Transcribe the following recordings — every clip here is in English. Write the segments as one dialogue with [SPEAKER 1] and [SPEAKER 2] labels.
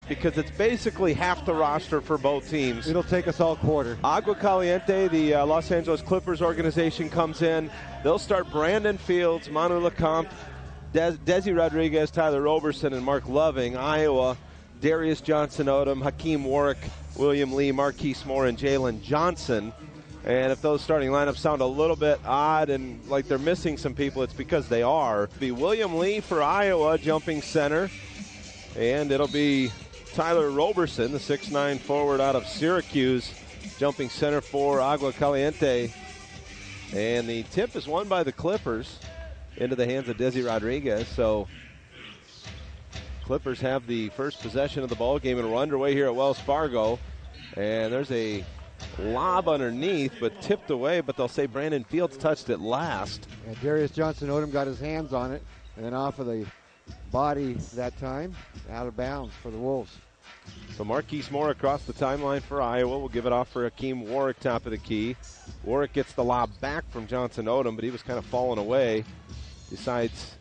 [SPEAKER 1] because it's basically half the roster for both teams.
[SPEAKER 2] It'll take us all quarter.
[SPEAKER 1] Agua Caliente, the Los Angeles Clippers organization, comes in. They'll start Brandon Fields, Manu Lecomte, Desi Rodriguez, Tyler Roberson, and Mark Loving. Iowa, Darius Johnson-Odom, Hakeem Warwick, William Lee, Marquise Moore, and Jalen Johnson. And if those starting lineups sound a little bit odd and like they're missing some people, it's because they are. It'll be William Lee for Iowa, jumping center. And it'll be Tyler Roberson, the 6'9 forward out of Syracuse, jumping center for Agua Caliente. And the tip is won by the Clippers into the hands of Desi Rodriguez. So Clippers have the first possession of the ball game, and we're underway here at Wells Fargo. And there's a lob underneath, but tipped away, but they'll say Brandon Fields touched it last.
[SPEAKER 2] And Darius Johnson-Odom got his hands on it, and then off of the body that time, out of bounds for the Wolves.
[SPEAKER 1] So Marquise Moore across the timeline for Iowa. We'll give it off for Hakeem Warwick, top of the key. Warwick gets the lob back from Johnson-Odom, but he was kind of falling away. Decides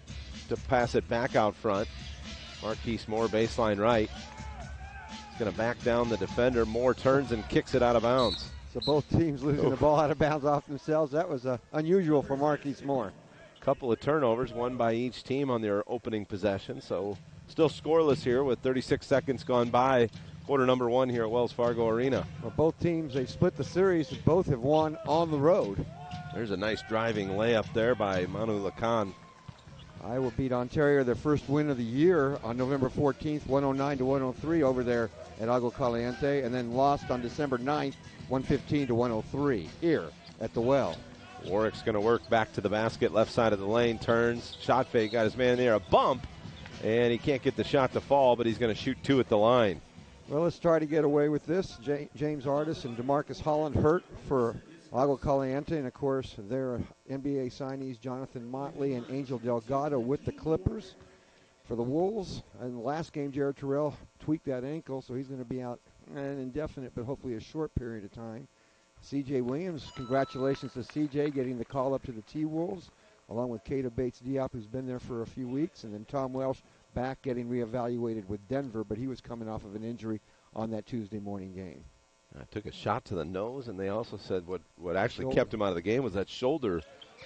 [SPEAKER 1] to pass it back out front. Marquise Moore, baseline right. Going to back down the defender. Moore turns and kicks it out of bounds.
[SPEAKER 2] So both teams losing the ball out of bounds off themselves. That was unusual for Marquise Moore.
[SPEAKER 1] Couple of turnovers, one by each team on their opening possession. So still scoreless here with 36 seconds gone by. Quarter number one here at Wells Fargo Arena.
[SPEAKER 2] Well, both teams, they split the series. Both have won on the road.
[SPEAKER 1] There's a nice driving layup there by Manu Lecomte.
[SPEAKER 2] Iowa beat Ontario, their first win of the year, on November 14th, 109-103 over there at Agua Caliente, and then lost on December 9th, 115-103 here at the Well.
[SPEAKER 1] Warwick's going to work back to the basket, left side of the lane, turns, shot fake, got his man in there, a bump, and he can't get the shot to fall, but he's going to shoot two at the line.
[SPEAKER 2] Well, let's try to get away with this. James Artis and DeMarcus Holland hurt for Agua Caliente, and of course their NBA signees Jonathan Motley and Angel Delgado with the Clippers. For the Wolves, in the last game, Jared Terrell tweaked that ankle, so he's going to be out an indefinite, but hopefully a short period of time. C.J. Williams, congratulations to C.J. getting the call up to the T-Wolves, along with Keita Bates-Diop, who's been there for a few weeks, and then Tom Welsh back getting reevaluated with Denver, but he was coming off of an injury on that Tuesday morning game.
[SPEAKER 1] Took a shot to the nose, and they also said what actually kept him out of the game was that shoulder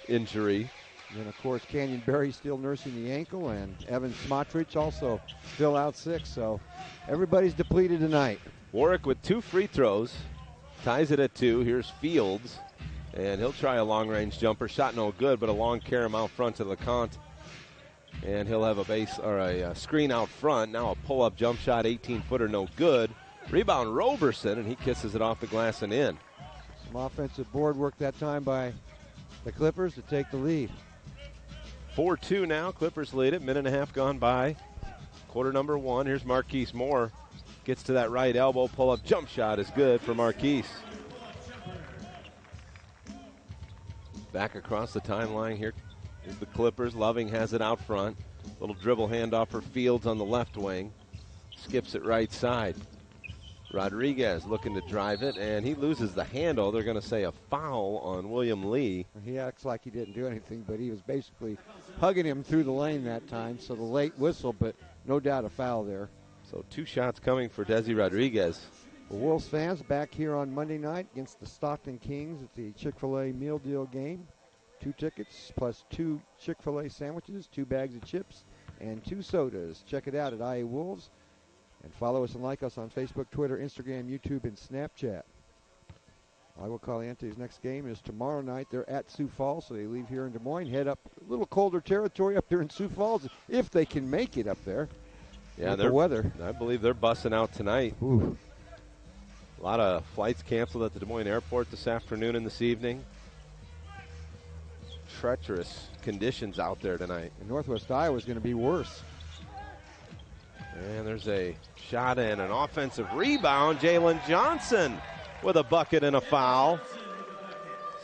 [SPEAKER 1] injury.
[SPEAKER 2] And then, of course, Canyon Berry still nursing the ankle, and Evan Smotrich also still out sick, so everybody's depleted tonight.
[SPEAKER 1] Warwick with 2 free throws, ties it at 2. Here's Fields, and he'll try a long-range jumper. Shot no good, but a long carom out front to Lecomte. And he'll have a base or a screen out front. Now a pull-up jump shot, 18-footer, no good. Rebound Roberson, and he kisses it off the glass and in.
[SPEAKER 2] Some offensive board work that time by the Clippers to take the lead.
[SPEAKER 1] 4-2 now. Clippers lead it. Minute and a half gone by. Quarter number one. Here's Marquise Moore. Gets to that right elbow. Pull-up jump shot is good for Marquise. Back across the timeline here is the Clippers. Loving has it out front. Little dribble handoff for Fields on the left wing. Skips it right side. Rodriguez looking to drive it, and he loses the handle. They're going to say a foul on William Lee.
[SPEAKER 2] He acts like he didn't do anything, but he was basically hugging him through the lane that time, so the late whistle, but no doubt a foul there.
[SPEAKER 1] So 2 shots coming for Desi Rodriguez.
[SPEAKER 2] The Wolves fans back here on Monday night against the Stockton Kings at the Chick-fil-A meal deal game. 2 tickets plus 2 Chick-fil-A sandwiches, 2 bags of chips, and 2 sodas. Check it out at IA Wolves. And follow us and like us on Facebook, Twitter, Instagram, YouTube, and Snapchat. Agua Caliente's next game is tomorrow night. They're at Sioux Falls, so they leave here in Des Moines, head up a little colder territory up there in Sioux Falls, if they can make it up there.
[SPEAKER 1] Yeah,
[SPEAKER 2] the weather.
[SPEAKER 1] I believe they're busting out tonight.
[SPEAKER 2] Ooh.
[SPEAKER 1] A lot of flights canceled at the Des Moines airport this afternoon and this evening. Treacherous conditions out there tonight.
[SPEAKER 2] And Northwest Iowa is going to be worse.
[SPEAKER 1] And there's a shot and an offensive rebound. Jalen Johnson with a bucket and a foul.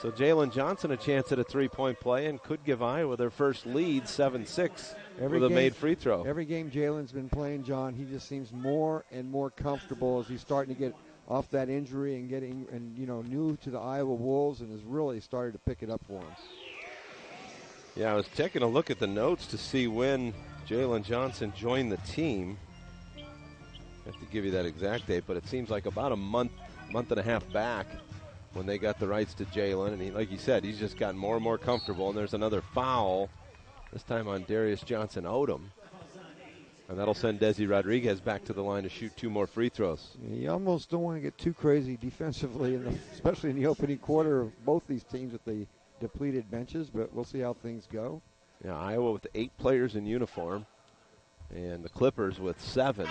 [SPEAKER 1] So Jalen Johnson a chance at a three-point play and could give Iowa their first lead, 7-6, with a made free throw.
[SPEAKER 2] Every game Jalen's been playing, John, he just seems more and more comfortable as he's starting to get off that injury and getting, and new to the Iowa Wolves, and has really started to pick it up for him.
[SPEAKER 1] Yeah, I was taking a look at the notes to see when Jalen Johnson joined the team. I have to give you that exact date, but it seems like about a month and a half back when they got the rights to Jalen. And like you said, he's just gotten more and more comfortable. And there's another foul, this time on Darius Johnson-Odom. And that'll send Desi Rodriguez back to the line to shoot 2 more free throws.
[SPEAKER 2] You almost don't want to get too crazy defensively, especially in the opening quarter of both these teams with the depleted benches, but we'll see how things go.
[SPEAKER 1] Yeah, Iowa with 8 players in uniform, and the Clippers with 7.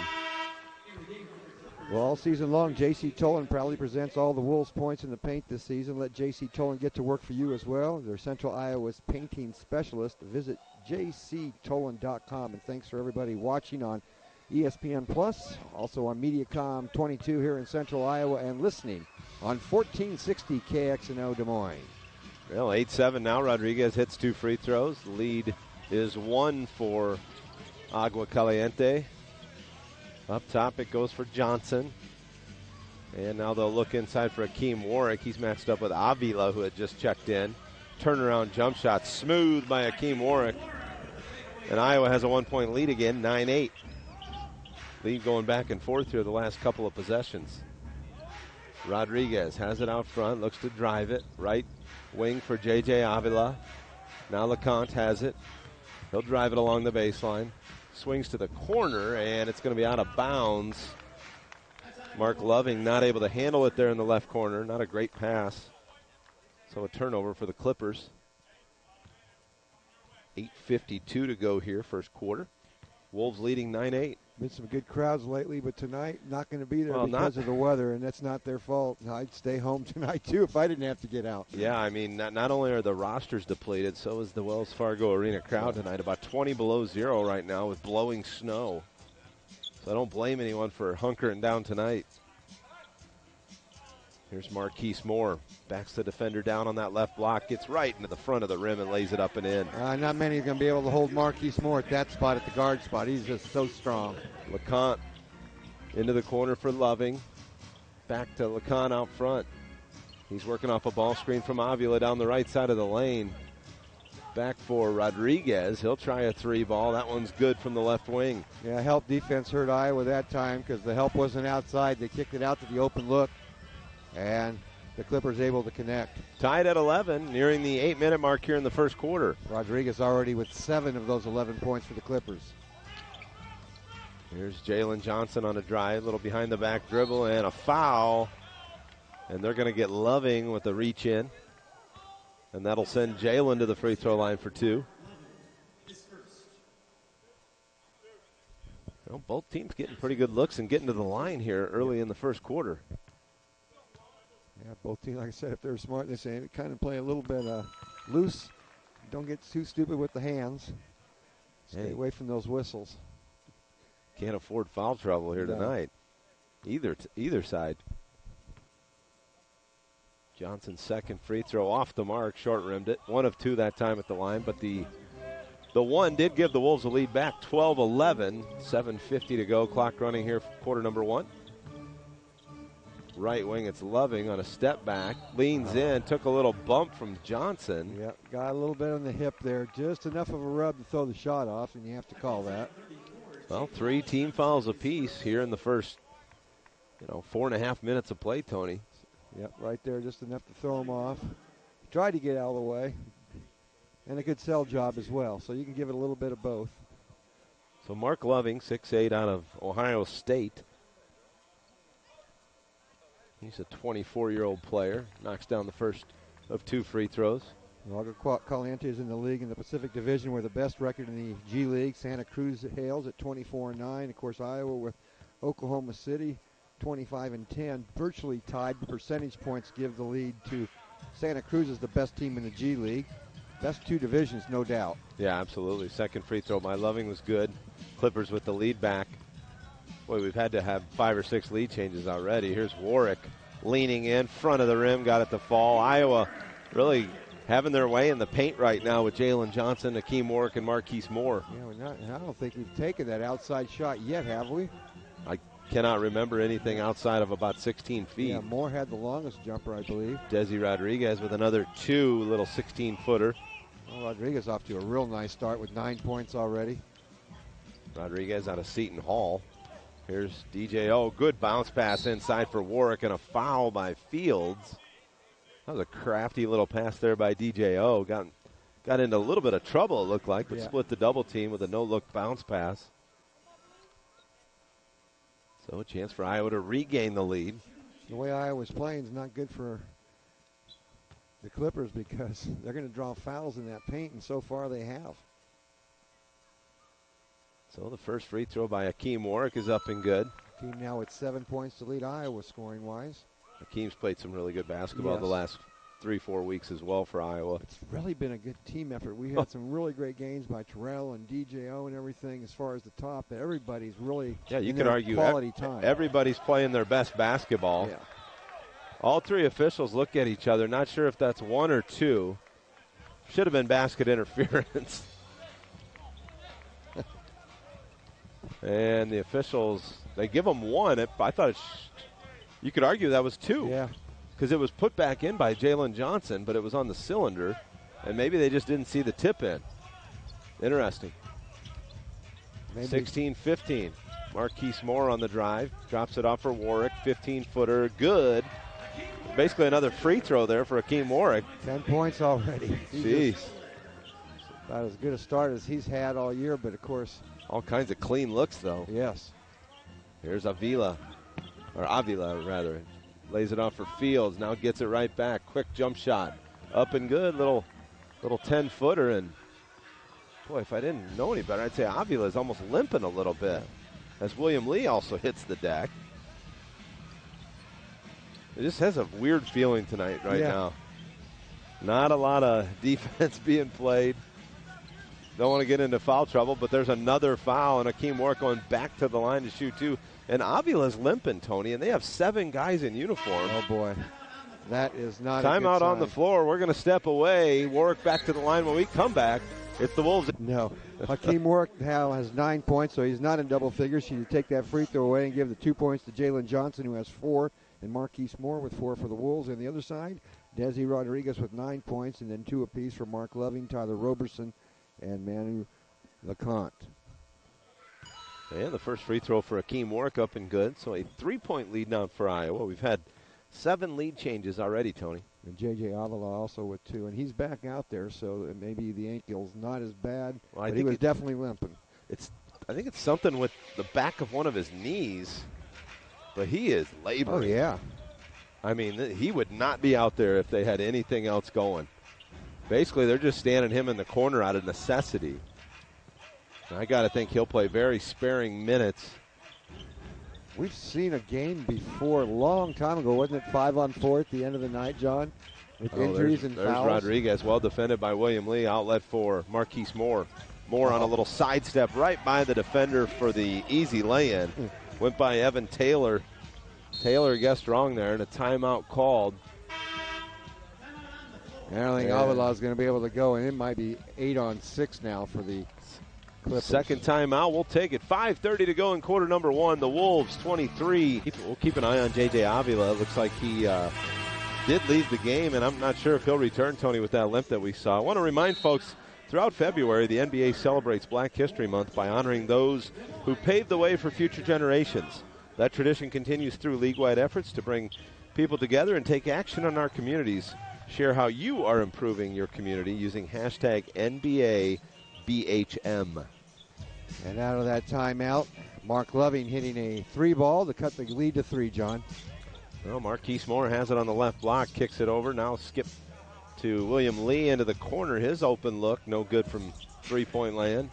[SPEAKER 2] Well, all season long, J.C. Tolan proudly presents all the Wolves points in the paint this season. Let J.C. Tolan get to work for you as well. They're Central Iowa's painting specialist. Visit jctolan.com. And thanks for everybody watching on ESPN Plus, also on Mediacom 22 here in Central Iowa, and listening on 1460 KXNO Des Moines.
[SPEAKER 1] Well, 8-7 now. Rodriguez hits 2 free throws. The lead is 1 for Agua Caliente. Up top, it goes for Johnson. And now they'll look inside for Akeem Warwick. He's matched up with Avila, who had just checked in. Turnaround jump shot, smooth by Akeem Warwick. And Iowa has a 1-point lead again, 9-8. Lead going back and forth here the last couple of possessions. Rodriguez has it out front, looks to drive it. Right wing for J.J. Avila. Now LeConte has it. He'll drive it along the baseline. Swings to the corner, and it's going to be out of bounds. Mark Loving not able to handle it there in the left corner. Not a great pass. So a turnover for the Clippers. 8:52 to go here, first quarter. Wolves leading 9-8.
[SPEAKER 2] Been some good crowds lately, but tonight not going to be there
[SPEAKER 1] Well,
[SPEAKER 2] because of the weather, and that's not their fault. I'd stay home tonight, too, if I didn't have to get out.
[SPEAKER 1] Yeah, I mean, not only are the rosters depleted, so is the Wells Fargo Arena crowd tonight. About 20 below zero right now with blowing snow. So I don't blame anyone for hunkering down tonight. Here's Marquise Moore. Backs the defender down on that left block. Gets right into the front of the rim and lays it up and in.
[SPEAKER 2] Not many are going to be able to hold Marquise Moore at that spot, at the guard spot. He's just so strong.
[SPEAKER 1] LeConte into the corner for Loving. Back to LeConte out front. He's working off a ball screen from Avila down the right side of the lane. Back for Rodriguez. He'll try a 3-ball. That one's good from the left wing.
[SPEAKER 2] Yeah, help defense hurt Iowa that time because the help wasn't outside. They kicked it out to the open look. And the Clippers able to connect.
[SPEAKER 1] Tied at 11, nearing the 8-minute mark here in the first quarter.
[SPEAKER 2] Rodriguez already with 7 of those 11 points for the Clippers.
[SPEAKER 1] Here's Jalen Johnson on a drive, a little behind the back dribble, and a foul. And they're going to get Loving with the reach in. And that'll send Jalen to the free throw line for 2. Well, both teams getting pretty good looks and getting to the line here early in the first quarter.
[SPEAKER 2] Yeah, both teams, like I said, if they're smart, they say kind of play a little bit loose. Don't get too stupid with the hands. Stay away from those whistles.
[SPEAKER 1] Can't afford foul trouble here tonight. Either side. Johnson's second free throw off the mark, short-rimmed it. 1 of 2 that time at the line, but the one did give the Wolves a lead back, 12-11, 7:50 to go. Clock running here for quarter number 1. Right wing, it's Loving on a step back. Leans in, took a little bump from Johnson.
[SPEAKER 2] Yep, got a little bit on the hip there. Just enough of a rub to throw the shot off, and you have to call that.
[SPEAKER 1] Well, 3 team fouls apiece here in the first, 4.5 minutes of play, Tony.
[SPEAKER 2] Yep, right there, just enough to throw him off. Tried to get out of the way. And a good sell job as well, so you can give it a little bit of both.
[SPEAKER 1] So Mark Loving, 6'8", out of Ohio State. He's a 24-year-old player. Knocks down the first of 2 free throws.
[SPEAKER 2] Agua Caliente is in the league in the Pacific Division. We're the best record in the G League. Santa Cruz hails at 24-9. Of course, Iowa with Oklahoma City, 25-10. Virtually tied. Percentage points give the lead to Santa Cruz as the best team in the G League. Best 2 divisions, no doubt.
[SPEAKER 1] Yeah, absolutely. Second free throw by Loving was good. Clippers with the lead back. Boy, we've had to have 5 or 6 lead changes already. Here's Warwick leaning in, front of the rim, got it to fall. Iowa really having their way in the paint right now with Jalen Johnson, Akeem Warwick, and Marquise Moore.
[SPEAKER 2] Yeah, I don't think we've taken that outside shot yet, have we?
[SPEAKER 1] I cannot remember anything outside of about 16 feet.
[SPEAKER 2] Yeah, Moore had the longest jumper, I believe.
[SPEAKER 1] Desi Rodriguez with another 2, little 16-footer.
[SPEAKER 2] Well, Rodriguez off to a real nice start with 9 points already.
[SPEAKER 1] Rodriguez out of Seton Hall. Here's DJO. Good bounce pass inside for Warwick and a foul by Fields. That was a crafty little pass there by DJO. Got into a little bit of trouble, it looked like, but split the double team with a no-look bounce pass. So a chance for Iowa to regain the lead.
[SPEAKER 2] The way Iowa's playing is not good for the Clippers because they're going to draw fouls in that paint, and so far they have.
[SPEAKER 1] So the first free throw by Akeem Warwick is up and good.
[SPEAKER 2] Team now with 7 points to lead Iowa scoring-wise.
[SPEAKER 1] Akeem's played some really good basketball the last 3-4 weeks as well for Iowa.
[SPEAKER 2] It's really been a good team effort. We had some really great games by Terrell and DJO and everything as far as the top. Everybody's really
[SPEAKER 1] you could argue
[SPEAKER 2] quality time.
[SPEAKER 1] Everybody's playing their best basketball.
[SPEAKER 2] Yeah.
[SPEAKER 1] All three officials look at each other. Not sure if that's one or two. Should have been basket interference. And the officials, they give them one. I thought you could argue that was two.
[SPEAKER 2] Yeah.
[SPEAKER 1] Because it was put back in by Jalen Johnson, but it was on the cylinder, and maybe they just didn't see the tip in. Interesting. 16-15. Marquise Moore on the drive. Drops it off for Warwick. 15-footer. Good. Basically another free throw there for Akeem Warwick.
[SPEAKER 2] 10 points already.
[SPEAKER 1] Jeez.
[SPEAKER 2] About as good a start as he's had all year, but of course.
[SPEAKER 1] All kinds of clean looks, though.
[SPEAKER 2] Yes.
[SPEAKER 1] Here's Avila rather. Lays it off for Fields. Now gets it right back. Quick jump shot. Up and good. Little 10-footer. And, boy, if I didn't know any better, I'd say Avila is almost limping a little bit. As William Lee also hits the deck. It just has a weird feeling tonight now. Not a lot of defense being played. Don't want to get into foul trouble, but there's another foul, and Akeem Warwick going back to the line to shoot two. And Avila's limping, Tony, and they have 7 guys in uniform.
[SPEAKER 2] Oh, boy. That is not
[SPEAKER 1] Timeout
[SPEAKER 2] a good
[SPEAKER 1] on the floor. We're going to step away. Warwick back to the line. When we come back, it's the Wolves.
[SPEAKER 2] No. Akeem Warwick now has 9 points, so he's not in double figures. So you take that free throw away and give the 2 points to Jalen Johnson, who has 4, and Marquise Moore with 4 for the Wolves. On the other side, Desi Rodriguez with 9 points, and then 2 apiece for Mark Loving, Tyler Roberson, and Manu LeConte.
[SPEAKER 1] And the first free throw for Akeem Warwick up and good. So a 3-point lead now for Iowa. We've had 7 lead changes already, Tony.
[SPEAKER 2] And J.J. Avila also with 2. And he's back out there, so maybe the ankle's not as bad. Well, but he was definitely limping.
[SPEAKER 1] I think it's something with the back of one of his knees. But he is laboring.
[SPEAKER 2] Oh, yeah.
[SPEAKER 1] I mean, he would not be out there if they had anything else going. Basically, they're just standing him in the corner out of necessity. I got to think he'll play very sparing minutes.
[SPEAKER 2] We've seen a game before a long time ago. Wasn't it 5-on-4 at the end of the night, John? With injuries and fouls.
[SPEAKER 1] There's Rodriguez, well defended by William Lee. Outlet for Marquise Moore. Moore on a little sidestep right by the defender for the easy lay-in. Went by Evan Taylor. Taylor guessed wrong there, and a timeout called.
[SPEAKER 2] I don't think Avila is going to be able to go, and it might be 8-on-6 now for the Clippers.
[SPEAKER 1] Second timeout, we'll take it. 5:30 to go in quarter number 1. The Wolves 23. We'll keep an eye on J.J. Avila. It looks like he did leave the game, and I'm not sure if he'll return, Tony, with that limp that we saw. I want to remind folks, throughout February, the NBA celebrates Black History Month by honoring those who paved the way for future generations. That tradition continues through league-wide efforts to bring people together and take action on our communities. Share how you are improving your community using hashtag NBABHM.
[SPEAKER 2] And out of that timeout, Mark Loving hitting a 3-ball to cut the lead to 3, John.
[SPEAKER 1] Well, Marquise Moore has it on the left block, kicks it over. Now skip to William Lee into the corner. His open look, no good from three-point land.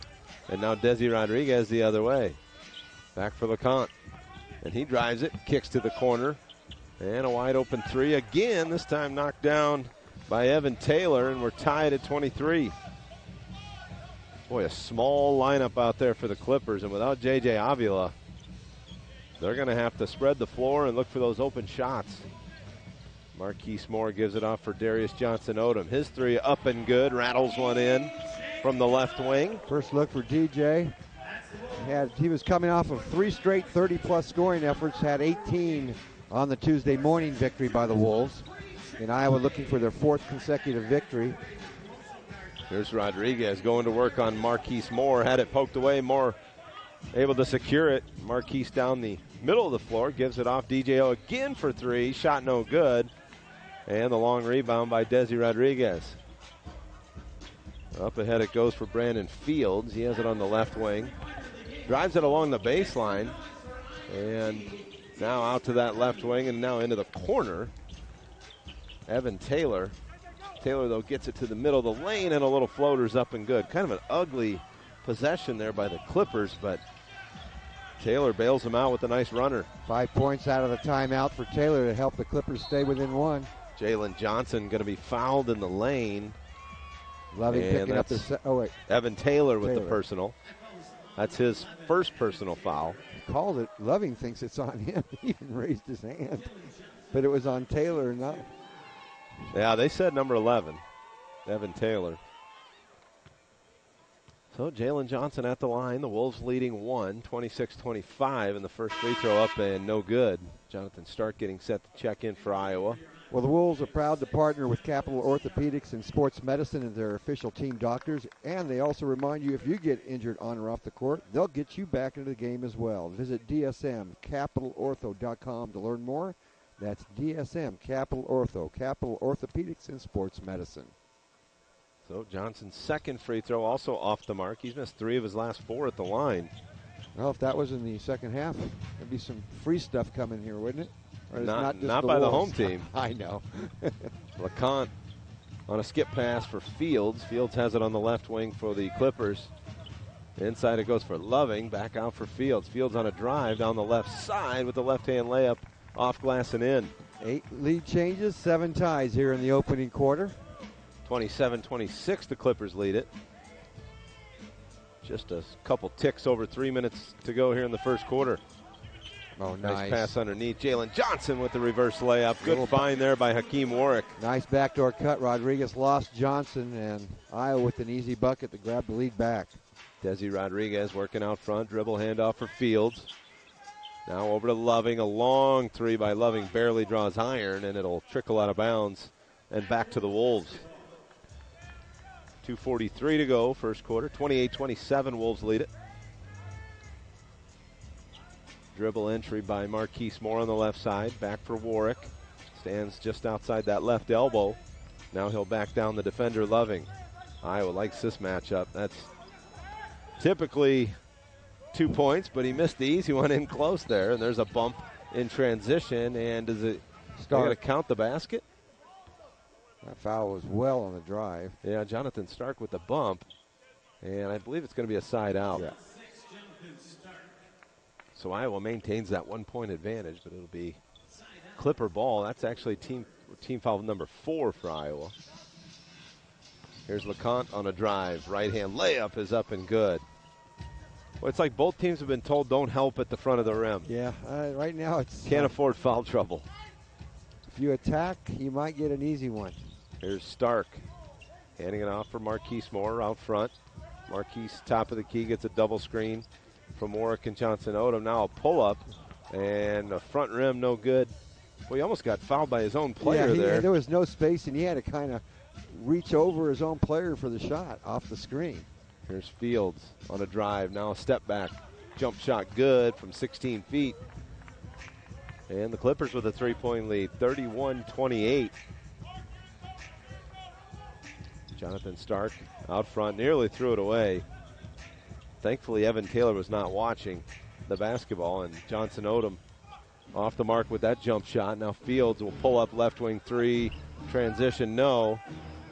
[SPEAKER 1] And now Desi Rodriguez the other way. Back for LeConte. And he drives it, kicks to the corner. And a wide open 3 again, this time knocked down by Evan Taylor, and we're tied at 23. Boy, a small lineup out there for the Clippers, and without J.J. Avila, they're going to have to spread the floor and look for those open shots. Marquise Moore gives it off for Darius Johnson-Odom. His 3 up and good, rattles one in from the left wing.
[SPEAKER 2] First look for DJ. He was coming off of 3 straight 30-plus scoring efforts, had 18 on the Tuesday morning victory by the Wolves. And Iowa looking for their 4th consecutive victory.
[SPEAKER 1] Here's Rodriguez going to work on Marquise Moore. Had it poked away. Moore able to secure it. Marquise down the middle of the floor, gives it off. DJO again for three. Shot no good. And the long rebound by Desi Rodriguez. Up ahead it goes for Brandon Fields. He has it on the left wing. Drives it along the baseline. And now out to that left wing and now into the corner. Evan Taylor. Taylor, though, gets it to the middle of the lane and a little floater's up and good. Kind of an ugly possession there by the Clippers, but Taylor bails him out with a nice runner.
[SPEAKER 2] 5 points out of the timeout for Taylor to help the Clippers stay within one.
[SPEAKER 1] Jalen Johnson going to be fouled in the lane.
[SPEAKER 2] Loving picking up the
[SPEAKER 1] Evan Taylor with the personal. That's his first personal foul.
[SPEAKER 2] He called it. Loving thinks it's on him. He even raised his hand. But it was on Taylor, not.
[SPEAKER 1] Yeah, they said number 11, Evan Taylor. So Jalen Johnson at the line. The Wolves leading 26-25, and the first free throw up and no good. Jonathan Stark getting set to check in for Iowa.
[SPEAKER 2] Well, the Wolves are proud to partner with Capital Orthopedics and Sports Medicine as their official team doctors, and they also remind you if you get injured on or off the court, they'll get you back into the game as well. Visit dsmcapitalortho.com to learn more. That's DSM Capital Ortho, Capital Orthopedics and Sports Medicine.
[SPEAKER 1] So Johnson's second free throw also off the mark. He's missed 3 of his last 4 at the line.
[SPEAKER 2] Well, if that was in the second half, there'd be some free stuff coming here, wouldn't it?
[SPEAKER 1] Not by the home team.
[SPEAKER 2] I know.
[SPEAKER 1] LeConte on a skip pass for Fields. Fields has it on the left wing for the Clippers. Inside it goes for Loving. Back out for Fields. Fields on a drive down the left side with the left-hand layup off glass and in.
[SPEAKER 2] 8 lead changes, 7 ties here in the opening quarter.
[SPEAKER 1] 27-26, the Clippers lead it. Just a couple ticks over 3 minutes to go here in the first quarter.
[SPEAKER 2] Oh,
[SPEAKER 1] nice pass underneath. Jalen Johnson with the reverse layup. Good find there by Hakeem Warwick.
[SPEAKER 2] Nice backdoor cut. Rodriguez lost Johnson, and Iowa with an easy bucket to grab the lead back.
[SPEAKER 1] Desi Rodriguez working out front. Dribble handoff for Fields. Now over to Loving. A long three by Loving. Barely draws iron, and it'll trickle out of bounds and back to the Wolves. 2:43 to go, first quarter. 28-27, Wolves lead it. Dribble entry by Marquise Moore on the left side. Back for Warwick. Stands just outside that left elbow. Now he'll back down the defender, Loving. Iowa likes this matchup. That's typically 2 points, but he missed the easy one in close there. And there's a bump in transition. And does it going to count the basket?
[SPEAKER 2] That foul was well on the drive.
[SPEAKER 1] Yeah, Jonathan Stark with the bump. And I believe it's going to be a side out.
[SPEAKER 2] Yeah.
[SPEAKER 1] So Iowa maintains that 1 point advantage, but it'll be Clipper ball. That's actually team foul number 4 for Iowa. Here's LeConte on a drive. Right-hand layup is up and good. Well, it's like both teams have been told don't help at the front of the rim.
[SPEAKER 2] Yeah, right now it's...
[SPEAKER 1] Can't afford foul trouble.
[SPEAKER 2] If you attack, you might get an easy one.
[SPEAKER 1] Here's Stark handing it off for Marquise Moore out front. Marquise, top of the key, gets a double screen from Warwick and Johnson Odom. Now a pull-up, and the front rim no good. Well, he almost got fouled by his own player there.
[SPEAKER 2] There was no space, and he had to kind of reach over his own player for the shot off the screen.
[SPEAKER 1] Here's Fields on a drive. Now a step back. Jump shot good from 16 feet. And the Clippers with a 3-point lead, 31-28. Jonathan Stark out front, nearly threw it away. Thankfully, Evan Taylor was not watching the basketball, and Johnson Odom off the mark with that jump shot. Now Fields will pull up left wing three, transition no.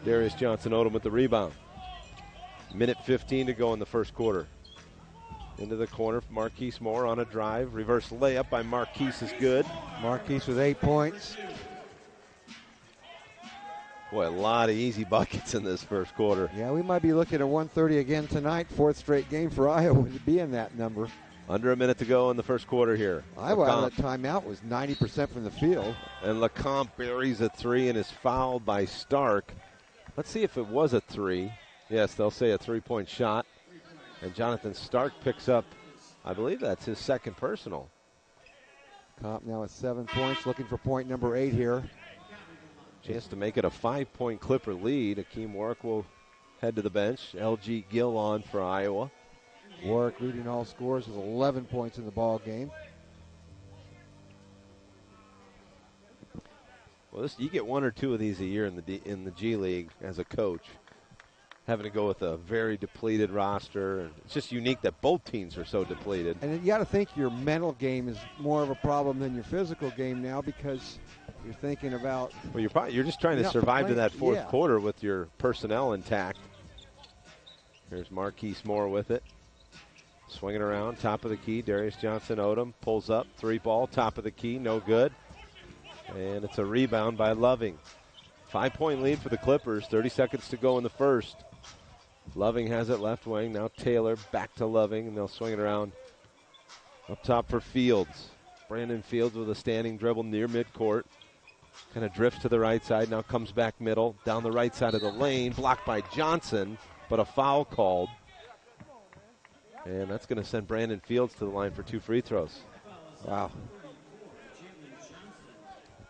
[SPEAKER 1] Darius Johnson Odom with the rebound. Minute 15 to go in the first quarter. Into the corner, Marquise Moore on a drive. Reverse layup by Marquise is good.
[SPEAKER 2] Marquise with 8 points.
[SPEAKER 1] Boy, a lot of easy buckets in this first quarter.
[SPEAKER 2] Yeah, we might be looking at 130 again tonight. 4th straight game for Iowa to be in that number.
[SPEAKER 1] Under a minute to go in the first quarter here.
[SPEAKER 2] Iowa out of that timeout was 90% from the field.
[SPEAKER 1] And LeComte buries a three and is fouled by Stark. Let's see if it was a three. Yes, they'll say a 3-point shot. And Jonathan Stark picks up, I believe that's his second personal.
[SPEAKER 2] Comp now at 7 points, looking for point number 8 here.
[SPEAKER 1] Chance to make it a 5-point Clipper lead. Hakeem Warwick will head to the bench. LG Gill on for Iowa.
[SPEAKER 2] Warwick leading all scores with 11 points in the ball game.
[SPEAKER 1] Well, you get one or two of these a year in the G League as a coach, having to go with a very depleted roster. And it's just unique that both teams are so depleted.
[SPEAKER 2] And you got to think your mental game is more of a problem than your physical game now, because you're thinking about.
[SPEAKER 1] Well, you're just trying to survive to that fourth quarter with your personnel intact. Here's Marquise Moore with it. Swinging around, top of the key. Darius Johnson-Odom pulls up, 3-ball, top of the key, no good. And it's a rebound by Loving. 5-point lead for the Clippers, 30 seconds to go in the first. Loving has it left wing, now Taylor back to Loving, and they'll swing it around up top for Fields. Brandon Fields with a standing dribble near midcourt. Kind of drifts to the right side, now comes back middle, down the right side of the lane, blocked by Johnson, but a foul called. And that's going to send Brandon Fields to the line for 2 free throws.
[SPEAKER 2] Wow.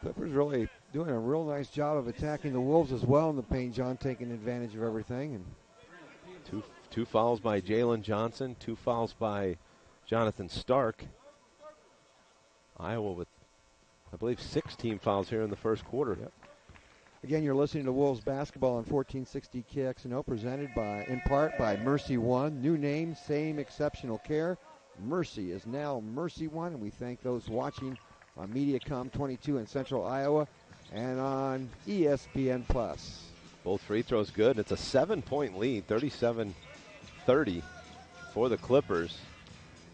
[SPEAKER 2] Clippers really doing a real nice job of attacking the Wolves as well in the paint. John taking advantage of everything. And
[SPEAKER 1] two fouls by Jalen Johnson, 2 fouls by Jonathan Stark. Iowa with, I believe, 6 team fouls here in the first quarter.
[SPEAKER 2] Yep. Again, you're listening to Wolves basketball on 1460 KXNO, presented in part by Mercy One. New name, same exceptional care. Mercy is now Mercy One, and we thank those watching on Mediacom 22 in Central Iowa and on ESPN+.
[SPEAKER 1] Both free throws good. It's a 7-point lead, 37-30 for the Clippers.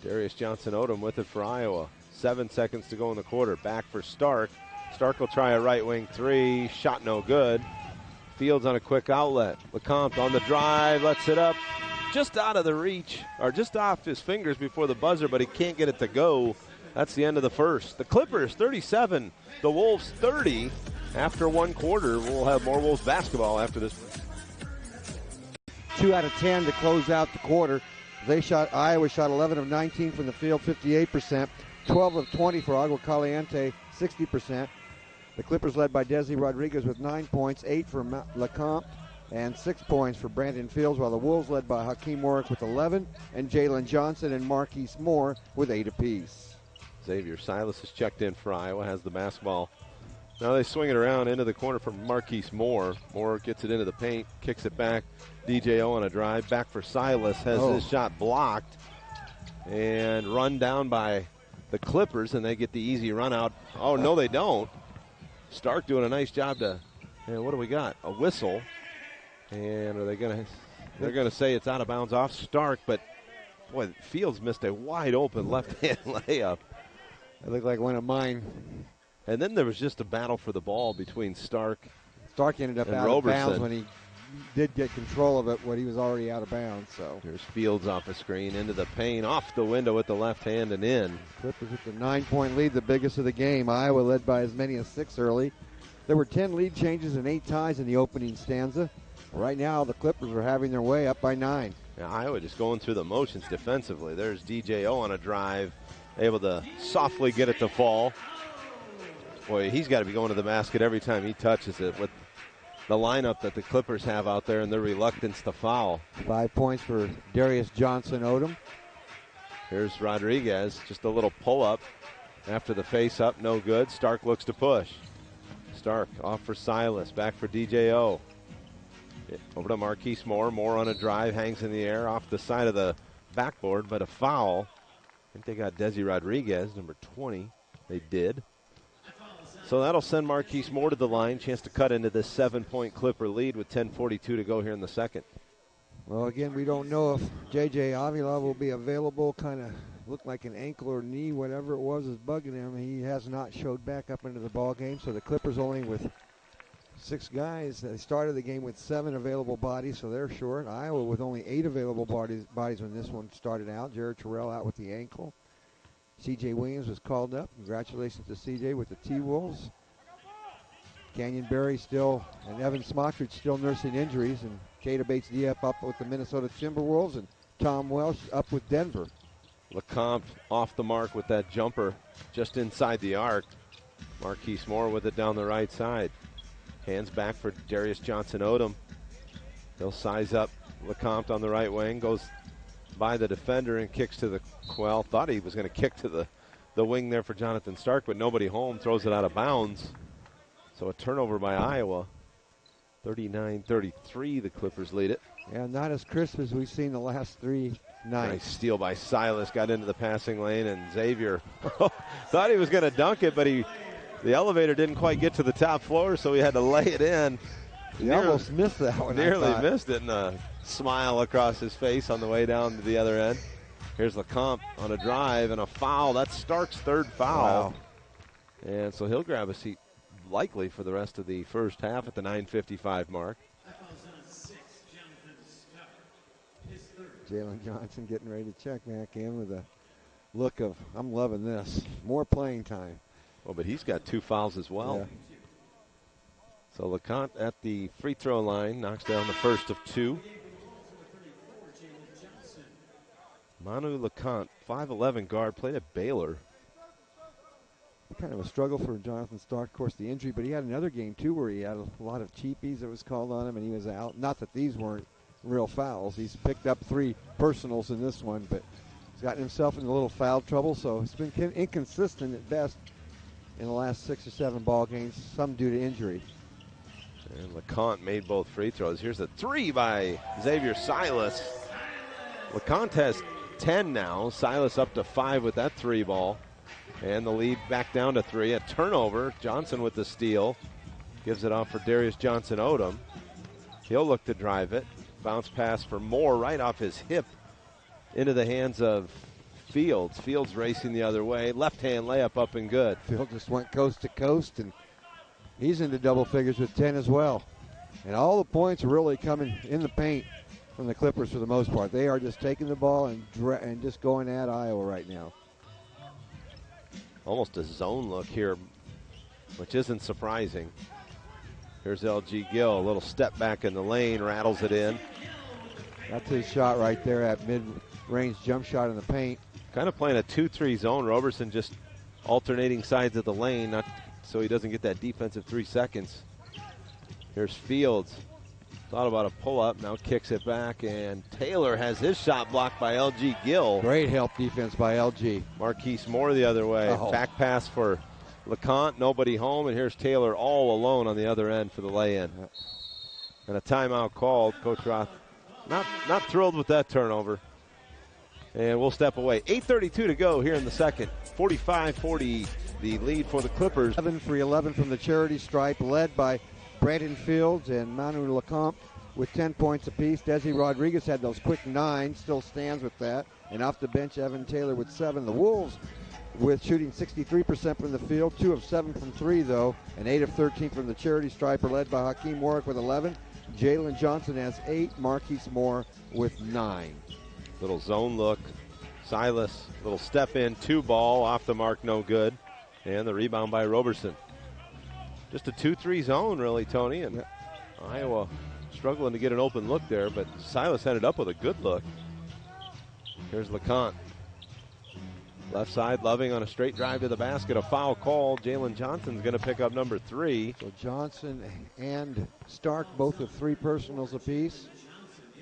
[SPEAKER 1] Darius Johnson-Odom with it for Iowa. 7 seconds to go in the quarter. Back for Stark. Stark will try a right wing 3. Shot no good. Fields on a quick outlet. LeCompte on the drive, lets it up. Just out of the reach, or just off his fingers before the buzzer, but he can't get it to go. That's the end of the first. The Clippers 37, the Wolves 30. After 1 quarter, we'll have more Wolves basketball after this.
[SPEAKER 2] 2 out of 10 to close out the quarter. Iowa shot 11 of 19 from the field, 58%. 12 of 20 for Agua Caliente, 60%. The Clippers led by Desi Rodriguez with 9 points, 8 for LeCompte, and 6 points for Brandon Fields, while the Wolves led by Hakeem Warwick with 11, and Jalen Johnson and Marquise Moore with 8 apiece.
[SPEAKER 1] Xavier Silas has checked in for Iowa, has the basketball. Now they swing it around into the corner for Marquise Moore. Moore gets it into the paint, kicks it back. DJO on a drive, back for Silas, has his shot blocked and run down by the Clippers, and they get the easy run out. Oh, no, they don't. Stark doing a nice job to, and what do we got? A whistle. And are they going to, they're going to say it's out of bounds off Stark, but boy, Fields missed a wide open left-hand layup.
[SPEAKER 2] It looked like one of mine.
[SPEAKER 1] And then there was just a battle for the ball between Stark.
[SPEAKER 2] Stark ended up
[SPEAKER 1] and
[SPEAKER 2] out
[SPEAKER 1] Roberson.
[SPEAKER 2] of bounds when he did get control of it when he was already out of bounds. So
[SPEAKER 1] here's Fields off the screen, into the paint, off the window with the left hand and in.
[SPEAKER 2] Clippers with the 9-point lead, the biggest of the game. Iowa led by as many as 6 early. There were 10 lead changes and 8 ties in the opening stanza. Right now, the Clippers are having their way up by 9.
[SPEAKER 1] Yeah, Iowa just going through the motions defensively. There's DJO on a drive, able to softly get it to fall. Boy, he's got to be going to the basket every time he touches it with the lineup that the Clippers have out there and their reluctance to foul.
[SPEAKER 2] 5 points for Darius Johnson-Odom.
[SPEAKER 1] Here's Rodriguez, just a little pull-up after the face-up, no good. Stark looks to push. Stark off for Silas, back for DJO. Over to Marquise Moore. Moore on a drive, hangs in the air off the side of the backboard, but a foul. I think they got Desi Rodriguez, number 20. They did. So that'll send Marquise Moore to the line. Chance to cut into this 7-point Clipper lead with 10:42 to go here in the second.
[SPEAKER 2] Well, again, we don't know if J.J. Avila will be available. Kind of looked like an ankle or knee, whatever it was, is bugging him. He has not showed back up into the ball game. So the Clippers only with 6 guys. They started the game with 7 available bodies, so they're short. Iowa with only 8 available bodies when this one started out. Jared Terrell out with the ankle. C.J. Williams was called up. Congratulations to C.J. with the T-Wolves. Canyon Berry still, and Evan Smockridge still nursing injuries, and Kata Bates-Diep up with the Minnesota Timberwolves, and Tom Welsh up with Denver.
[SPEAKER 1] LeCompte off the mark with that jumper just inside the arc. Marquise Moore with it down the right side. Hands back for Darius Johnson-Odom. He'll size up LeCompte on the right wing, goes by the defender and kicks to the, well, thought he was going to kick to the wing there for Jonathan Stark, but nobody home, throws it out of bounds. So a turnover by Iowa. 39-33, the Clippers lead it.
[SPEAKER 2] Yeah, not as crisp as we've seen the last 3 nights.
[SPEAKER 1] Nice steal by Silas, got into the passing lane, and Xavier thought he was going to dunk it, but the elevator didn't quite get to the top floor, so he had to lay it in.
[SPEAKER 2] He almost missed that one.
[SPEAKER 1] Nearly missed it, and a smile across his face on the way down to the other end. Here's LeCompte on a drive and a foul. That's Stark's 3rd foul.
[SPEAKER 2] Wow.
[SPEAKER 1] And so he'll grab a seat likely for the rest of the first half at the 9:55 mark.
[SPEAKER 2] Jalen Johnson getting ready to check back in with a look of, I'm loving this. More playing time.
[SPEAKER 1] Well, but he's got 2 fouls as well.
[SPEAKER 2] Yeah.
[SPEAKER 1] So LeCompte at the free throw line knocks down the first of 2. Manu LeCompte, 5'11" guard, played at Baylor.
[SPEAKER 2] Kind of a struggle for Jonathan Stark, of course, the injury, but he had another game, too, where he had a lot of cheapies that was called on him, and he was out. Not that these weren't real fouls. He's picked up 3 personals in this one, but he's gotten himself in a little foul trouble, so it's been inconsistent at best in the last 6 or 7 ball games, some due to injury.
[SPEAKER 1] And LeCompte made both free throws. Here's a 3 by Xavier Silas. LeCompte has 10 now. Silas up to 5 with that 3 ball. And the lead back down to 3. A turnover. Johnson with the steal. Gives it off for Darius Johnson-Odom. He'll look to drive it. Bounce pass for Moore right off his hip into the hands of Fields. Fields racing the other way. Left-hand layup up and good.
[SPEAKER 2] Fields just went coast to coast, and he's into double figures with 10 as well. And all the points are really coming in the paint from the Clippers for the most part. They are just taking the ball and just going at Iowa right now.
[SPEAKER 1] Almost a zone look here, which isn't surprising. Here's L.G. Gill, a little step back in the lane, rattles it in.
[SPEAKER 2] That's his shot right there at mid-range jump shot in the paint.
[SPEAKER 1] Kind of playing a 2-3 zone. Roberson just alternating sides of the lane, not so he doesn't get that defensive 3 seconds. Here's Fields. Thought about a pull-up, now kicks it back, and Taylor has his shot blocked by L.G. Gill.
[SPEAKER 2] Great help defense by L.G.
[SPEAKER 1] Marquise Moore the other way.
[SPEAKER 2] Oh.
[SPEAKER 1] Back pass for LeCompte, nobody home, and here's Taylor all alone on the other end for the lay-in. And a timeout called. Coach Roth not thrilled with that turnover. And we'll step away. 8:32 to go here in the second. 45-40 the lead for the Clippers.
[SPEAKER 2] 11 for 11 from the charity stripe, led by Brandon Fields and Manu LeCompte with 10 points apiece. Desi Rodriguez had those quick 9, still stands with that. And off the bench, Evan Taylor with 7. The Wolves with shooting 63% from the field, 2 of 7 from 3 though, and 8 of 13 from the charity stripe, are led by Hakeem Warwick with 11. Jalen Johnson has 8, Marquise Moore with 9.
[SPEAKER 1] Little zone look. Silas, little step in, 2 ball, off the mark, no good. And the rebound by Roberson. Just a 2-3 zone, really, Tony. And Iowa struggling to get an open look there, but Silas ended up with a good look. Here's LeCompte. Left side, Loving on a straight drive to the basket. A foul call. Jalen Johnson's going to pick up number 3.
[SPEAKER 2] So Johnson and Stark both with 3 personals apiece.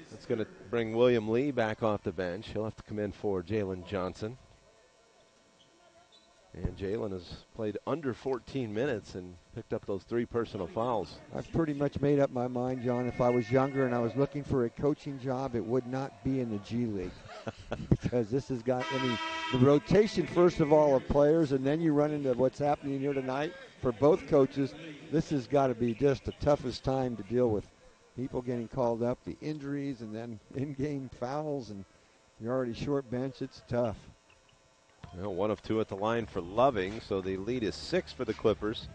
[SPEAKER 1] That's going to bring William Lee back off the bench. He'll have to come in for Jalen Johnson. And Jalen has played under 14 minutes and picked up those 3 personal fouls.
[SPEAKER 2] I've pretty much made up my mind, John. If I was younger and I was looking for a coaching job, it would not be in the G League. Because this has got, the rotation, first of all, of players, and then you run into what's happening here tonight for both coaches. This has got to be just the toughest time to deal with people getting called up, the injuries, and then in-game fouls, and you're already short bench. It's tough.
[SPEAKER 1] Well, 1 of 2 at the line for Loving, so the lead is 6 for the Clippers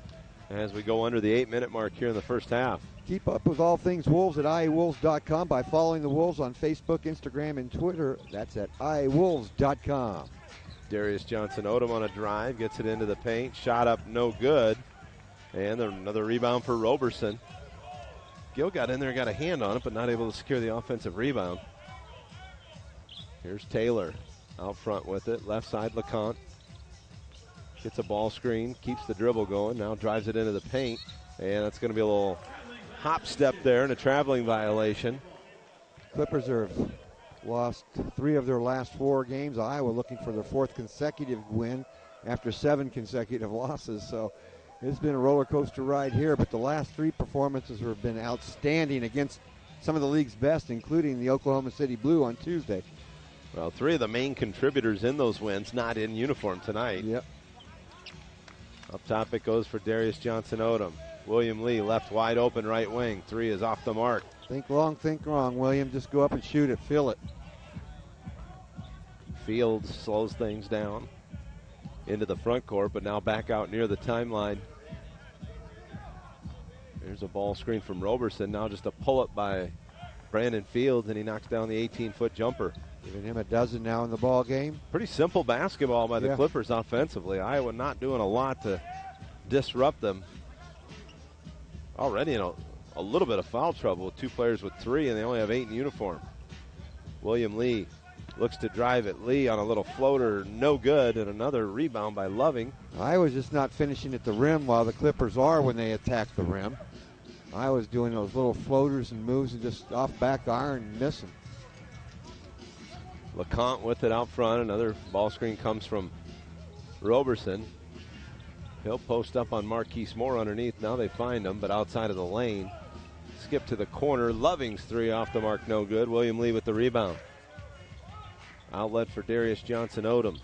[SPEAKER 1] as we go under the 8-minute mark here in the first half.
[SPEAKER 2] Keep up with all things Wolves at iawolves.com by following the Wolves on Facebook, Instagram, and Twitter. That's at iawolves.com.
[SPEAKER 1] Darius Johnson-Odom on a drive, gets it into the paint, shot up, no good. And another rebound for Roberson. Gill got in there, got a hand on it, but not able to secure the offensive rebound. Here's Taylor out front with it. Left side, LeCompte. Gets a ball screen, keeps the dribble going, now drives it into the paint. And that's going to be a little hop step there and a traveling violation.
[SPEAKER 2] Clippers are lost 3 of their last 4 games. Iowa looking for their 4th consecutive win after 7 consecutive losses. So it's been a roller coaster ride here, but the last 3 performances have been outstanding against some of the league's best, including the Oklahoma City Blue on Tuesday.
[SPEAKER 1] Well, 3 of the main contributors in those wins not in uniform tonight.
[SPEAKER 2] Yep.
[SPEAKER 1] Up top it goes for Darius Johnson-Odom. William Lee left wide open right wing. 3 is off the mark.
[SPEAKER 2] Think long, think wrong, William. Just go up and shoot it. Feel it.
[SPEAKER 1] Fields slows things down into the front court, but now back out near the timeline. There's a ball screen from Roberson. Now just a pull-up by Brandon Fields, and he knocks down the 18-foot jumper.
[SPEAKER 2] Giving him a dozen now in the ball game.
[SPEAKER 1] Pretty simple basketball by the Clippers offensively. Iowa not doing a lot to disrupt them. Already in a little bit of foul trouble with 2 players with 3, and they only have 8 in uniform. William Lee looks to drive it. Lee on a little floater, no good, and another rebound by Loving.
[SPEAKER 2] Iowa's just not finishing at the rim while the Clippers are when they attack the rim. Iowa's doing those little floaters and moves and just off back iron and missing.
[SPEAKER 1] LeConte with it out front. Another ball screen comes from Roberson. He'll post up on Marquise Moore underneath. Now they find him, but outside of the lane. Skip to the corner. Loving's 3 off the mark, no good. William Lee with the rebound. Outlet for Darius Johnson-Odom.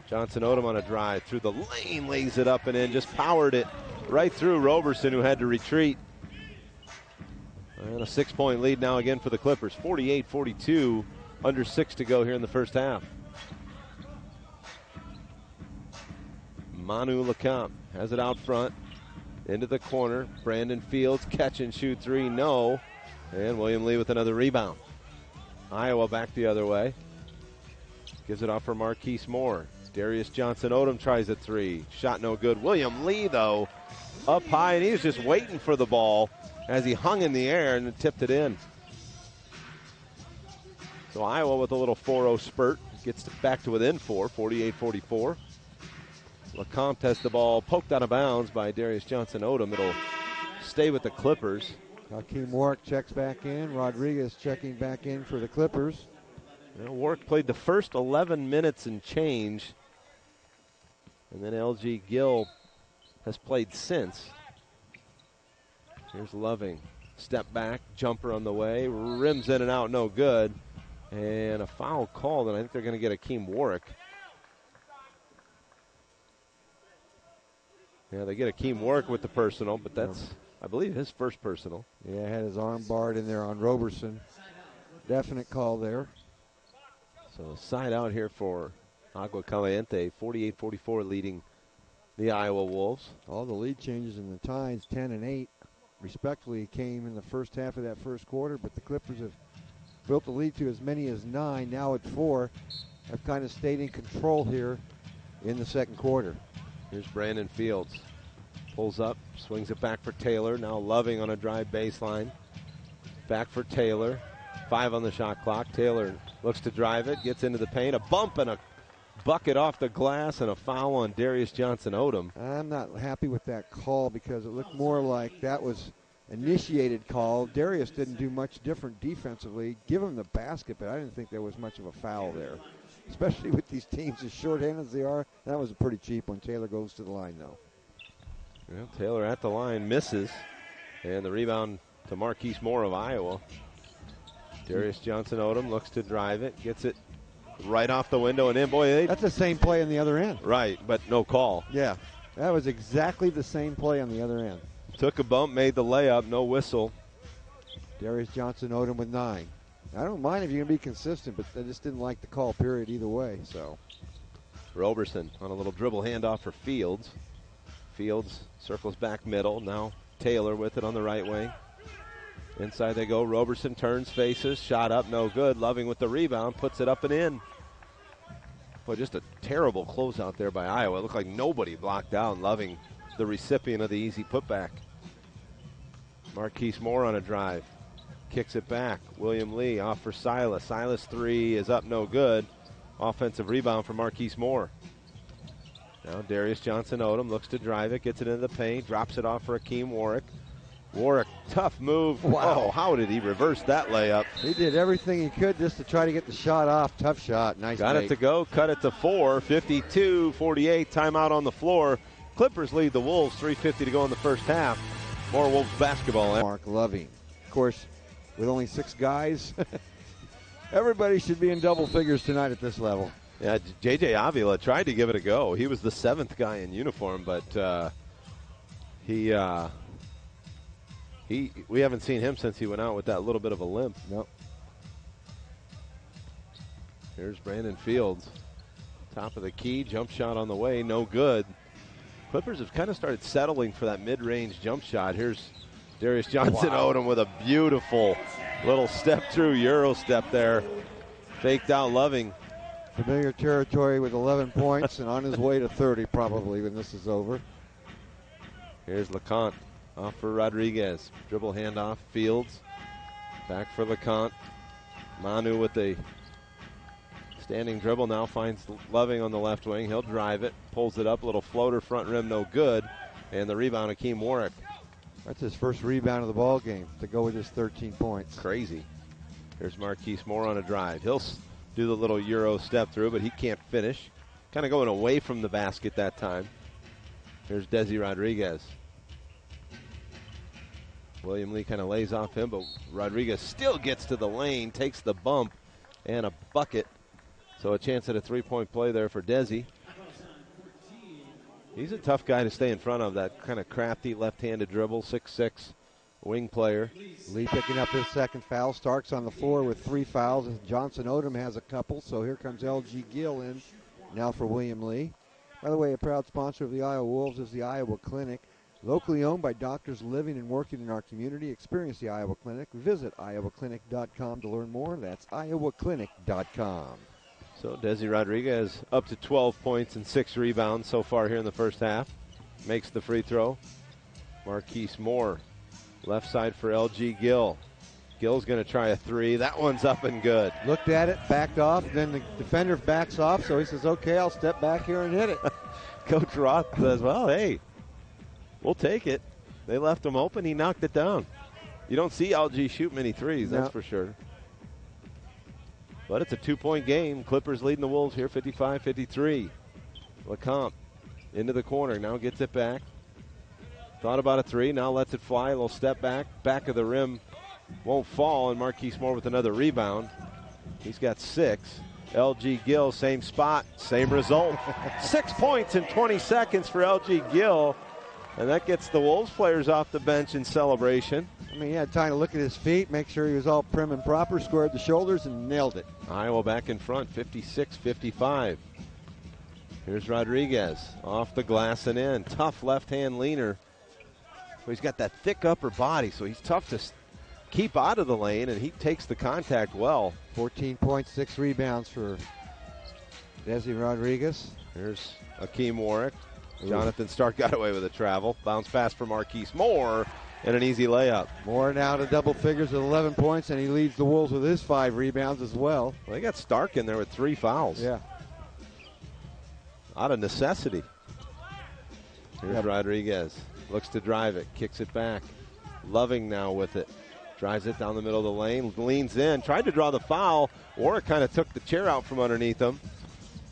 [SPEAKER 1] Johnson-Odom on a drive through the lane, lays it up and in, just powered it right through Roberson, who had to retreat. And a 6-point lead now again for the Clippers. 48-42, under 6 to go here in the first half. Manu LeComte has it out front, into the corner. Brandon Fields, catch and shoot 3, no. And William Lee with another rebound. Iowa back the other way. Gives it off for Marquise Moore. Darius Johnson-Odom tries a 3. Shot no good. William Lee, though, up high, and he was just waiting for the ball as he hung in the air and tipped it in. So Iowa with a little 4-0 spurt gets back to within 4, 48-44. LeComte has the ball poked out of bounds by Darius Johnson-Odom. It'll stay with the Clippers.
[SPEAKER 2] Hakeem Warwick checks back in. Rodriguez checking back in for the Clippers.
[SPEAKER 1] Warwick played the first 11 minutes and change. And then LG Gill has played since. Here's Loving. Step back, jumper on the way. Rims in and out, no good. And a foul called, and I think they're going to get Hakeem Warwick. Yeah, they get Hakeem Warwick with the personal, but that's, I believe, his first personal.
[SPEAKER 2] Yeah, had his arm barred in there on Roberson. Definite call there.
[SPEAKER 1] So side out here for Agua Caliente, 48-44 leading the Iowa Wolves.
[SPEAKER 2] All the lead changes in the ties, 10 and 8, respectively, came in the first half of that first quarter, but the Clippers have built the lead to as many as 9, now at 4, have kind of stayed in control here in the second quarter.
[SPEAKER 1] Here's Brandon Fields. Pulls up, swings it back for Taylor. Now Loving on a drive baseline. Back for Taylor. 5 on the shot clock. Taylor looks to drive it, gets into the paint. A bump and a bucket off the glass and a foul on Darius Johnson-Odom.
[SPEAKER 2] I'm not happy with that call because it looked more like that was initiated call. Darius didn't do much different defensively. Give him the basket, but I didn't think there was much of a foul there. Especially with these teams as shorthanded as they are. That was a pretty cheap one. Taylor goes to the line, though.
[SPEAKER 1] Well, Taylor at the line misses. And the rebound to Marquise Moore of Iowa. Darius Johnson-Odom looks to drive it. Gets it right off the window and in. Boy,
[SPEAKER 2] that's the same play on the other end.
[SPEAKER 1] Right, but no call.
[SPEAKER 2] Yeah, that was exactly the same play on the other end.
[SPEAKER 1] Took a bump, made the layup, no whistle.
[SPEAKER 2] Darius Johnson-Odom with 9. I don't mind if you're going to be consistent, but I just didn't like the call, period, either way. So
[SPEAKER 1] Roberson on a little dribble handoff for Fields. Fields circles back middle. Now Taylor with it on the right wing. Inside they go. Roberson turns, faces, shot up, no good. Loving with the rebound, puts it up and in. Boy, just a terrible closeout there by Iowa. It looked like nobody blocked out. Loving, the recipient of the easy putback. Marquise Moore on a drive. Kicks it back. William Lee off for Silas. Silas 3 is up, no good. Offensive rebound for Marquise Moore. Now Darius Johnson-Odom looks to drive it, gets it into the paint, drops it off for Hakeem Warwick. Warwick, tough move.
[SPEAKER 2] Wow.
[SPEAKER 1] Oh, how did he reverse that layup?
[SPEAKER 2] He did everything he could just to try to get the shot off. Tough shot. Nice.
[SPEAKER 1] Got it to go, cut it to 4, 52-48, timeout on the floor. Clippers lead the Wolves, 3:50 to go in the first half. More Wolves basketball.
[SPEAKER 2] Mark Loving. Of course, with only 6 guys, everybody should be in double figures tonight at this level.
[SPEAKER 1] Yeah, J.J. Avila tried to give it a go. He was the 7th guy in uniform, but we haven't seen him since he went out with that little bit of a limp.
[SPEAKER 2] Nope.
[SPEAKER 1] Here's Brandon Fields. Top of the key, jump shot on the way, no good. Clippers have kind of started settling for that mid-range jump shot. Here's Darius Johnson-Odom with a beautiful little step-through Euro step there. Faked out Loving.
[SPEAKER 2] Familiar territory with 11 points and on his way to 30 probably when this is over.
[SPEAKER 1] Here's LeConte off for Rodriguez. Dribble handoff, Fields. Back for LeConte. Manu with the standing dribble now finds Loving on the left wing. He'll drive it, pulls it up, a little floater front rim, no good. And the rebound, Hakeem Warwick.
[SPEAKER 2] That's his first rebound of the ball game to go with his 13 points.
[SPEAKER 1] Crazy. There's Marquise Moore on a drive. He'll do the little Euro step through, but he can't finish. Kind of going away from the basket that time. Here's Desi Rodriguez. William Lee kind of lays off him, but Rodriguez still gets to the lane, takes the bump, and a bucket. So a chance at a three-point play there for Desi. He's a tough guy to stay in front of, that kind of crafty left-handed dribble, 6'6", wing player.
[SPEAKER 2] Lee picking up his second foul. Starks on the floor with 3 fouls. Johnson-Odom has a couple, so here comes L.G. Gill in now for William Lee. By the way, a proud sponsor of the Iowa Wolves is the Iowa Clinic. Locally owned by doctors living and working in our community. Experience the Iowa Clinic. Visit iowaclinic.com to learn more. That's iowaclinic.com.
[SPEAKER 1] So Desi Rodriguez up to 12 points and 6 rebounds so far here in the first half. Makes the free throw. Marquise Moore, left side for L.G. Gill. Gill's going to try a 3. That one's up and good.
[SPEAKER 2] Looked at it, backed off, then the defender backs off, so he says, okay, I'll step back here and hit it.
[SPEAKER 1] Coach Roth says, well, hey, we'll take it. They left him open. He knocked it down. You don't see LG shoot many threes, that's for sure. But it's a 2-point game. Clippers leading the Wolves here, 55-53. LeComte into the corner. Now gets it back. Thought about a 3. Now lets it fly. A little step back. Back of the rim. Won't fall. And Marquise Moore with another rebound. He's got 6. LG Gill, same spot, same result. 6 points in 20 seconds for LG Gill. And that gets the Wolves players off the bench in celebration.
[SPEAKER 2] I mean, he had time to look at his feet, make sure he was all prim and proper, squared the shoulders, and nailed it.
[SPEAKER 1] Iowa back in front, 56-55. Here's Rodriguez off the glass and in. Tough left-hand leaner. He's got that thick upper body, so he's tough to keep out of the lane, and he takes the contact well.
[SPEAKER 2] 14 points, 6 rebounds for Desi Rodriguez.
[SPEAKER 1] Here's Hakeem Warwick. Jonathan Stark got away with a travel. Bounce pass for Marquise Moore, and an easy layup.
[SPEAKER 2] Moore now to double figures with 11 points, and he leads the Wolves with his 5 rebounds as well.
[SPEAKER 1] Well, they got Stark in there with 3 fouls.
[SPEAKER 2] Yeah.
[SPEAKER 1] Out of necessity. Here's Rodriguez. Looks to drive it. Kicks it back. Loving now with it. Drives it down the middle of the lane. Leans in. Tried to draw the foul. Warwick kind of took the chair out from underneath him.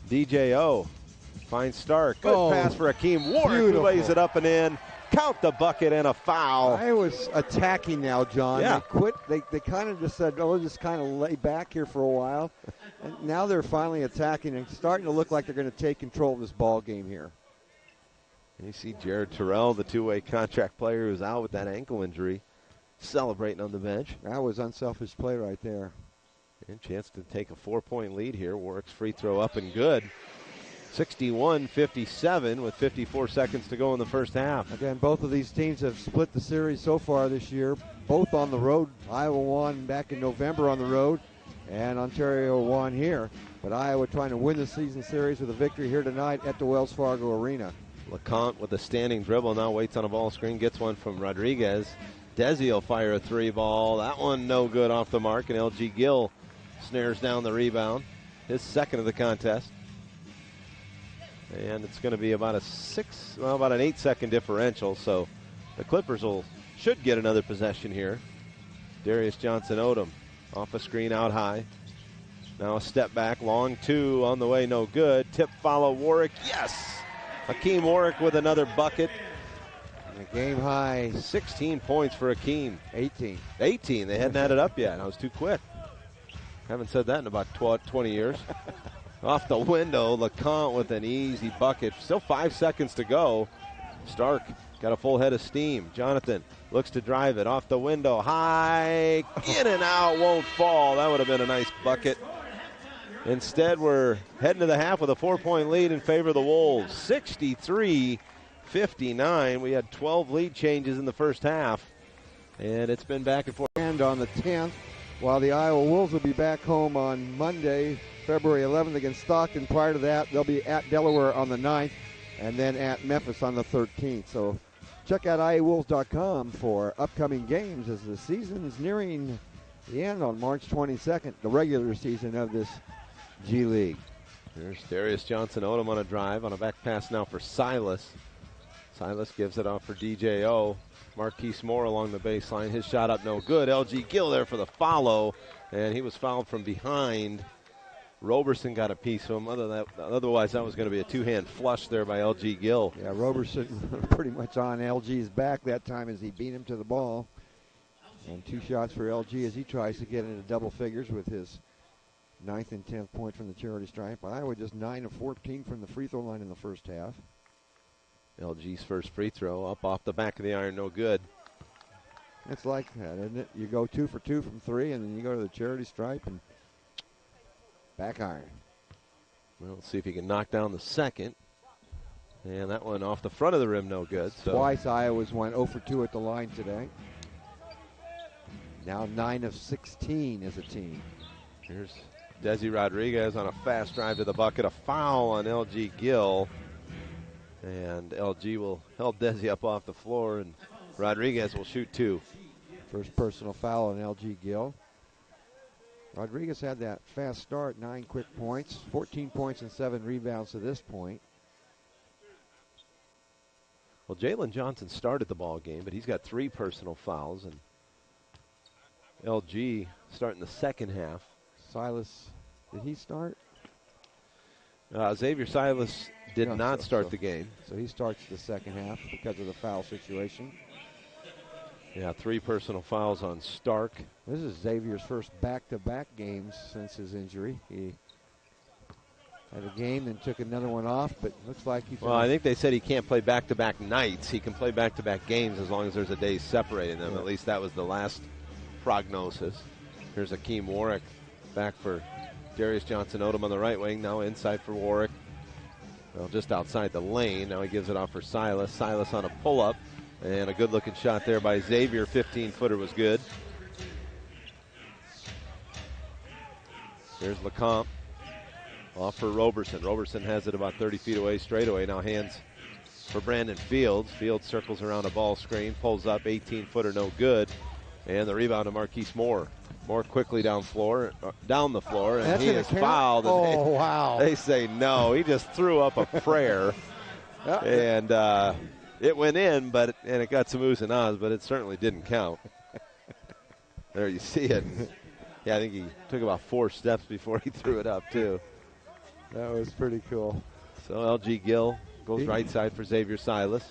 [SPEAKER 1] DJO finds Stark. Good pass for Hakeem Warwick, who lays it up and in. Count the bucket and a foul.
[SPEAKER 2] I was attacking now, John.
[SPEAKER 1] Yeah.
[SPEAKER 2] They quit. They kind of just said, oh, we'll just kind of lay back here for a while. And now they're finally attacking and starting to look like they're going to take control of this ball game here.
[SPEAKER 1] And you see Jared Terrell, the two-way contract player who's out with that ankle injury, celebrating on the bench.
[SPEAKER 2] That was unselfish play right there.
[SPEAKER 1] And chance to take a 4-point lead here. Warwick's free throw up and good. 61-57 with 54 seconds to go in the first half.
[SPEAKER 2] Again, both of these teams have split the series so far this year, both on the road. Iowa won back in November on the road, and Ontario won here. But Iowa trying to win the season series with a victory here tonight at the Wells Fargo Arena.
[SPEAKER 1] LeConte with a standing dribble, now waits on a ball screen, gets one from Rodriguez. Desi will fire a 3 ball. That one no good off the mark, and LG Gill snares down the rebound. His second of the contest. And it's going to be about an 8-second differential, so the Clippers will should get another possession here. Darius Johnson-Odom off a screen out high. Now a step back, long two on the way, no good. Tip follow, Warwick, yes! Hakeem Warwick with another bucket.
[SPEAKER 2] And a game high
[SPEAKER 1] 16 points for Hakeem.
[SPEAKER 2] 18.
[SPEAKER 1] 18, they hadn't added up yet. I was too quick. Haven't said that in about 20 years. Off the window, LeConte with an easy bucket. Still 5 seconds to go. Stark got a full head of steam. Jonathan looks to drive it off the window. High, in and out, won't fall. That would have been a nice bucket. Instead, we're heading to the half with a 4-point lead in favor of the Wolves. 63-59. We had 12 lead changes in the first half, and it's been back and forth.
[SPEAKER 2] And on the 10th, while the Iowa Wolves will be back home on Monday, February 11th against Stockton. Prior to that, they'll be at Delaware on the 9th and then at Memphis on the 13th. So check out iowolves.com for upcoming games as the season is nearing the end on March 22nd, the regular season of this G League.
[SPEAKER 1] There's Darius Johnson-Odom on a drive, on a back pass now for Silas. Silas gives it off for DJO. Marquise Moore along the baseline. His shot up, no good. LG Gill there for the follow, and he was fouled from behind. Roberson got a piece of him. Otherwise, that was going to be a two-hand flush there by LG Gill.
[SPEAKER 2] Yeah, Roberson pretty much on LG's back that time as he beat him to the ball. And 2 shots for LG as he tries to get into double figures with his 9th and 10th point from the charity stripe. Iowa just 9 of 14 from the free throw line in the first half.
[SPEAKER 1] LG's first free throw up off the back of the iron, no good.
[SPEAKER 2] It's like that, isn't it? You go 2 for 2 from 3, and then you go to the charity stripe and back iron.
[SPEAKER 1] Well, let's see if he can knock down the second. And that one off the front of the rim, no good. So
[SPEAKER 2] twice Iowa's went 0 for 2 at the line today. Now 9 of 16 as a team.
[SPEAKER 1] Here's Desi Rodriguez on a fast drive to the bucket. A foul on LG Gill. And LG will help Desi up off the floor, and Rodriguez will shoot 2.
[SPEAKER 2] First personal foul on LG Gill. Rodriguez had that fast start, 9 quick points, 14 points and 7 rebounds to this point.
[SPEAKER 1] Well, Jalen Johnson started the ball game, but he's got 3 personal fouls, and LG starting the second half.
[SPEAKER 2] Silas, did he start?
[SPEAKER 1] Xavier Silas did not start the game.
[SPEAKER 2] So he starts the second half because of the foul situation.
[SPEAKER 1] Yeah, 3 personal fouls on Stark.
[SPEAKER 2] This is Xavier's first back-to-back games since his injury. He had a game, then took another one off, but looks like he...
[SPEAKER 1] Well, I think they said he can't play back-to-back nights. He can play back-to-back games as long as there's a day separating them. Yeah. At least that was the last prognosis. Here's Hakeem Warwick back for Darius Johnson-Odom on the right wing. Now inside for Warwick. Well, just outside the lane. Now he gives it off for Silas. Silas on a pull-up. And a good-looking shot there by Xavier. 15-footer was good. Here's LeComte. Off for Roberson. Roberson has it about 30 feet away, straightaway. Now hands for Brandon Fields. Fields circles around a ball screen. Pulls up, 18-footer, no good. And the rebound to Marquise Moore. Moore quickly down the floor, and he is fouled.
[SPEAKER 2] Oh, wow.
[SPEAKER 1] They say no. He just threw up a prayer. And it went in, and it got some oohs and ahs, but it certainly didn't count. There you see it. Yeah, I think he took about 4 steps before he threw it up, too.
[SPEAKER 2] That was pretty cool.
[SPEAKER 1] So LG Gill goes right side for Xavier Silas.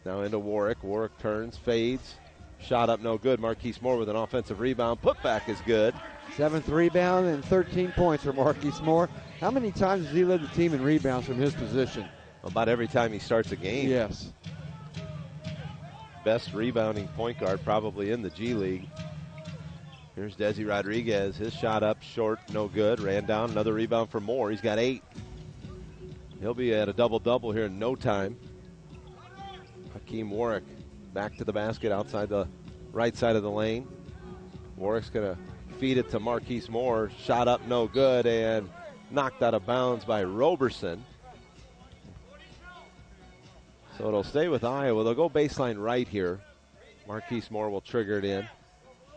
[SPEAKER 1] Now into Warwick. Warwick turns, fades. Shot up, no good. Marquise Moore with an offensive rebound. Putback is good.
[SPEAKER 2] 7th rebound and 13 points for Marquise Moore. How many times has he led the team in rebounds from his position?
[SPEAKER 1] About every time he starts a game.
[SPEAKER 2] Yes.
[SPEAKER 1] Best rebounding point guard probably in the G League. Here's Desi Rodriguez. His shot up, short, no good. Ran down, another rebound for Moore. He's got 8. He'll be at a double-double here in no time. Hakeem Warwick back to the basket outside the right side of the lane. Warwick's going to feed it to Marquise Moore. Shot up, no good, and knocked out of bounds by Roberson. So it'll stay with Iowa. They'll go baseline right here. Marquise Moore will trigger it in.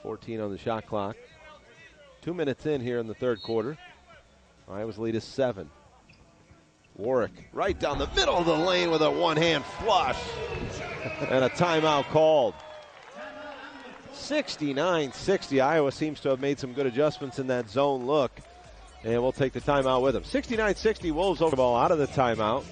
[SPEAKER 1] 14 on the shot clock. 2 minutes in here in the third quarter. Iowa's lead is 7. Warwick right down the middle of the lane with a one-hand flush. And a timeout called. 69-60. Iowa seems to have made some good adjustments in that zone look. And we'll take the timeout with them. 69-60, Wolves over the ball out of the timeout.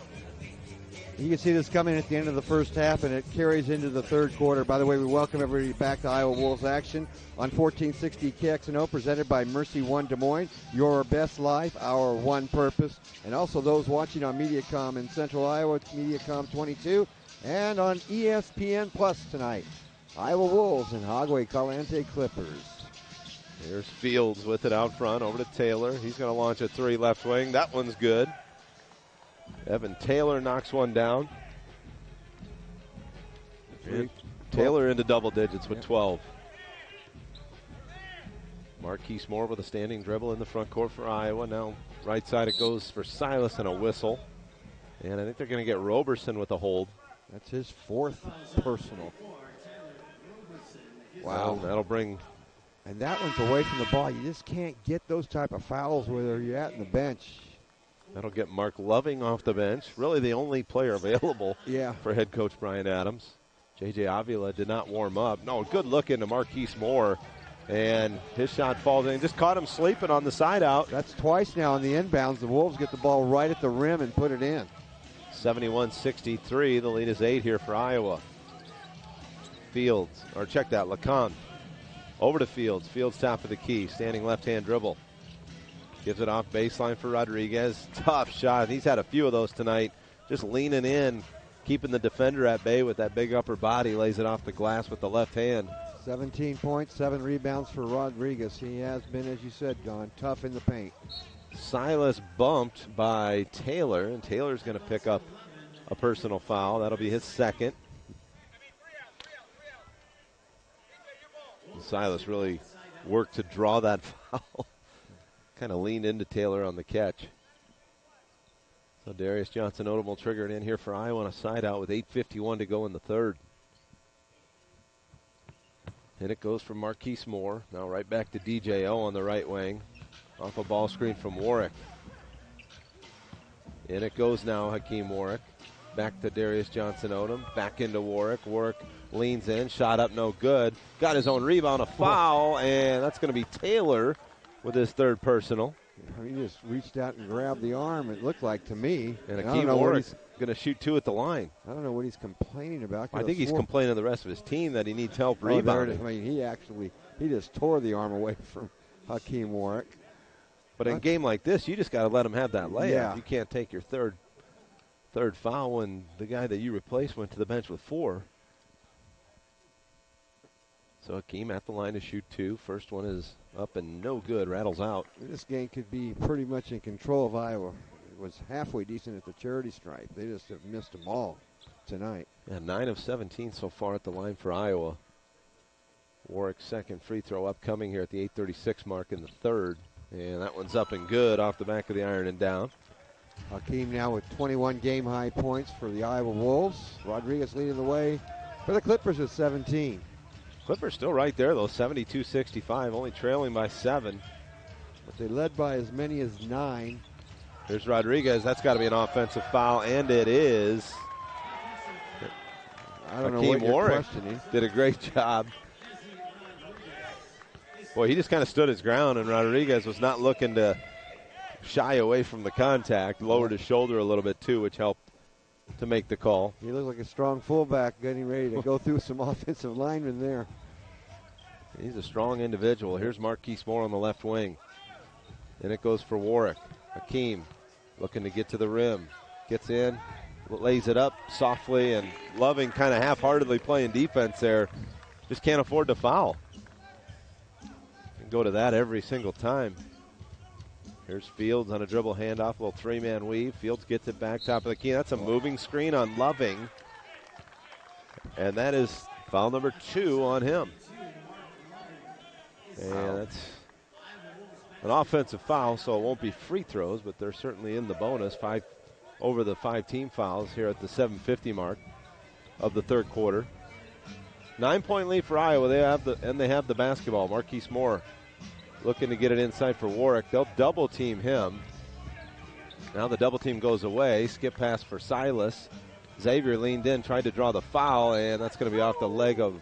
[SPEAKER 2] You can see this coming at the end of the first half, and it carries into the third quarter. By the way, we welcome everybody back to Iowa Wolves action on 1460 KXNO, presented by Mercy One Des Moines. Your best life, our one purpose. And also those watching on Mediacom in Central Iowa, Mediacom 22, and on ESPN Plus tonight. Iowa Wolves and Agua Caliente Clippers.
[SPEAKER 1] Here's Fields with it out front, over to Taylor. He's going to launch a three left wing. That one's good. Evan Taylor knocks one down. And Taylor into double digits with 12. Marquise Moore with a standing dribble in the front court for Iowa. Now right side it goes for Silas and a whistle. And I think they're going to get Roberson with a hold.
[SPEAKER 2] That's his fourth personal.
[SPEAKER 1] Wow. That'll bring...
[SPEAKER 2] And that one's away from the ball. You just can't get those type of fouls where you're at in the bench.
[SPEAKER 1] That'll get Mark Loving off the bench. Really the only player available for head coach Brian Adams. J.J. Avila did not warm up. No, good look into Marquise Moore. And his shot falls in. Just caught him sleeping on the side out.
[SPEAKER 2] That's twice now on the inbounds. The Wolves get the ball right at the rim and put it in.
[SPEAKER 1] 71-63. The lead is 8 here for Iowa. Fields, or check that, LeCompte. Over to Fields. Fields top of the key. Standing left-hand dribble. Gives it off baseline for Rodriguez. Tough shot. He's had a few of those tonight. Just leaning in, keeping the defender at bay with that big upper body. Lays it off the glass with the left hand.
[SPEAKER 2] 17 points, 7 rebounds for Rodriguez. He has been, as you said, Don, tough in the paint.
[SPEAKER 1] Silas bumped by Taylor, and Taylor's going to pick up a personal foul. That'll be his second. Silas really worked to draw that foul. Kind of leaned into Taylor on the catch. So Darius Johnson-Odom will trigger it in here for Iowa on a side out with 8:51 to go in the third. And it goes for Marquise Moore. Now right back to DJO on the right wing. Off a ball screen from Warwick. And it goes now, Hakeem Warwick. Back to Darius Johnson-Odom. Back into Warwick. Warwick leans in. Shot up, no good. Got his own rebound, a foul, and that's going to be Taylor with his third personal.
[SPEAKER 2] He just reached out and grabbed the arm, it looked like to me.
[SPEAKER 1] And Hakeem Warwick's going to shoot 2 at the line.
[SPEAKER 2] I don't know what he's complaining about.
[SPEAKER 1] I think he's complaining to the rest of his team that he needs help rebounding.
[SPEAKER 2] I mean, he just tore the arm away from Hakeem Warwick.
[SPEAKER 1] But in a game like this, you just got to let him have that layup.
[SPEAKER 2] Yeah.
[SPEAKER 1] You can't take your third foul when the guy that you replaced went to the bench with 4. So Hakeem at the line to shoot 2. First one is up and no good, rattles out.
[SPEAKER 2] This game could be pretty much in control of Iowa. It was halfway decent at the charity stripe. They just have missed them all tonight.
[SPEAKER 1] Yeah, 9 of 17 so far at the line for Iowa. Warwick's second free throw upcoming here at the 8:36 mark in the third. And that one's up and good off the back of the iron and down.
[SPEAKER 2] Hakeem now with 21 game-high points for the Iowa Wolves. Rodriguez leading the way for the Clippers with 17.
[SPEAKER 1] Clippers still right there, though, 72-65, only trailing by 7.
[SPEAKER 2] But they led by as many as 9.
[SPEAKER 1] Here's Rodriguez. That's got to be an offensive foul, and it is.
[SPEAKER 2] I don't know what you're questioning.
[SPEAKER 1] Did a great job. Boy, he just kind of stood his ground, and Rodriguez was not looking to shy away from the contact. Lowered his shoulder a little bit, too, which helped to make the call.
[SPEAKER 2] He looked like a strong fullback getting ready to go through some offensive linemen there.
[SPEAKER 1] He's a strong individual. Here's Marquise Moore on the left wing. And it goes for Warwick. Hakeem looking to get to the rim. Gets in, lays it up softly, and Loving kind of half-heartedly playing defense there. Just can't afford to foul. Can go to that every single time. Here's Fields on a dribble handoff, a little 3-man weave. Fields gets it back top of the key. That's a moving screen on Loving. And that is foul number 2 on him. And that's an offensive foul, so it won't be free throws, but they're certainly in the bonus. 5 over the 5 team fouls here at the 7:50 mark of the third quarter. 9-point lead for Iowa. They have the basketball. Marquise Moore looking to get it inside for Warwick. They'll double team him. Now the double team goes away. Skip pass for Silas. Xavier leaned in, tried to draw the foul, and that's going to be off the leg of,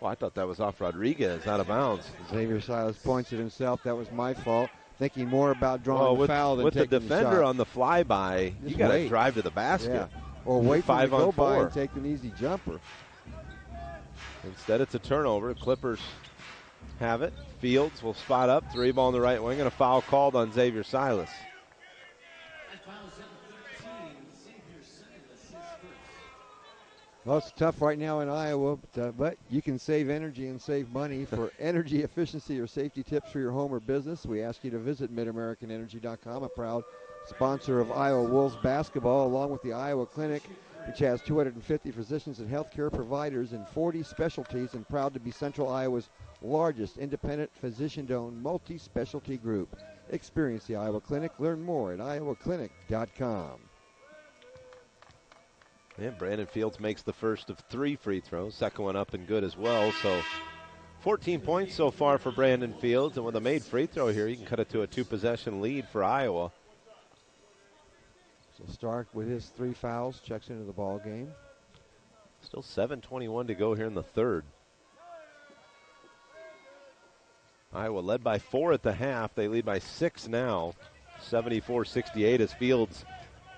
[SPEAKER 1] well, I thought that was off Rodriguez, out of bounds.
[SPEAKER 2] Xavier Silas points at himself. That was my fault. Thinking more about drawing the foul than
[SPEAKER 1] with
[SPEAKER 2] taking
[SPEAKER 1] the defender
[SPEAKER 2] shot.
[SPEAKER 1] on the flyby, you got to drive to the basket.
[SPEAKER 2] Yeah. Or wait for him to go by
[SPEAKER 1] 5-on-4
[SPEAKER 2] and take an easy jumper.
[SPEAKER 1] Instead, it's a turnover. Clippers have it. Fields will spot up. 3-ball in the right wing, and a foul called on Xavier Silas.
[SPEAKER 2] Well, it's tough right now in Iowa, but you can save energy and save money. For energy efficiency or safety tips for your home or business, we ask you to visit MidAmericanEnergy.com, a proud sponsor of Iowa Wolves basketball, along with the Iowa Clinic, which has 250 physicians and healthcare providers in 40 specialties, and proud to be Central Iowa's largest independent physician-owned multi-specialty group. Experience the Iowa Clinic. Learn more at iowaclinic.com.
[SPEAKER 1] And Brandon Fields makes the first of 3 free throws. Second one up and good as well. So 14 points so far for Brandon Fields. And with a made free throw here, you can cut it to a 2-possession lead for Iowa.
[SPEAKER 2] So Stark with his 3 fouls checks into the ball game.
[SPEAKER 1] Still 7:21 to go here in the third. Iowa led by 4 at the half. They lead by 6 now. 74-68 as Fields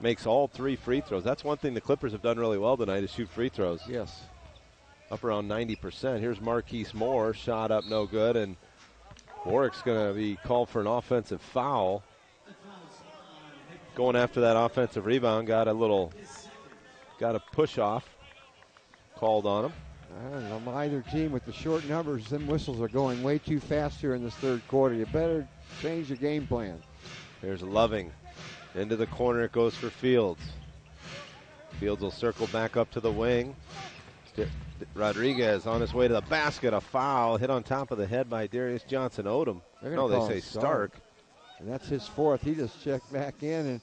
[SPEAKER 1] makes all 3 free throws. That's one thing the Clippers have done really well tonight is shoot free throws.
[SPEAKER 2] Yes.
[SPEAKER 1] Up around 90%. Here's Marquise Moore. Shot up no good. And Warwick's going to be called for an offensive foul. Going after that offensive rebound. Got a push off called on him.
[SPEAKER 2] I don't know, either team with the short numbers, them whistles are going way too fast here in this third quarter. You better change your game plan.
[SPEAKER 1] There's Loving. Into the corner it goes for Fields. Fields will circle back up to the wing. Rodriguez on his way to the basket. A foul hit on top of the head by Darius Johnson-Odom. No, they say Stark.
[SPEAKER 2] And that's his 4th. He just checked back in, and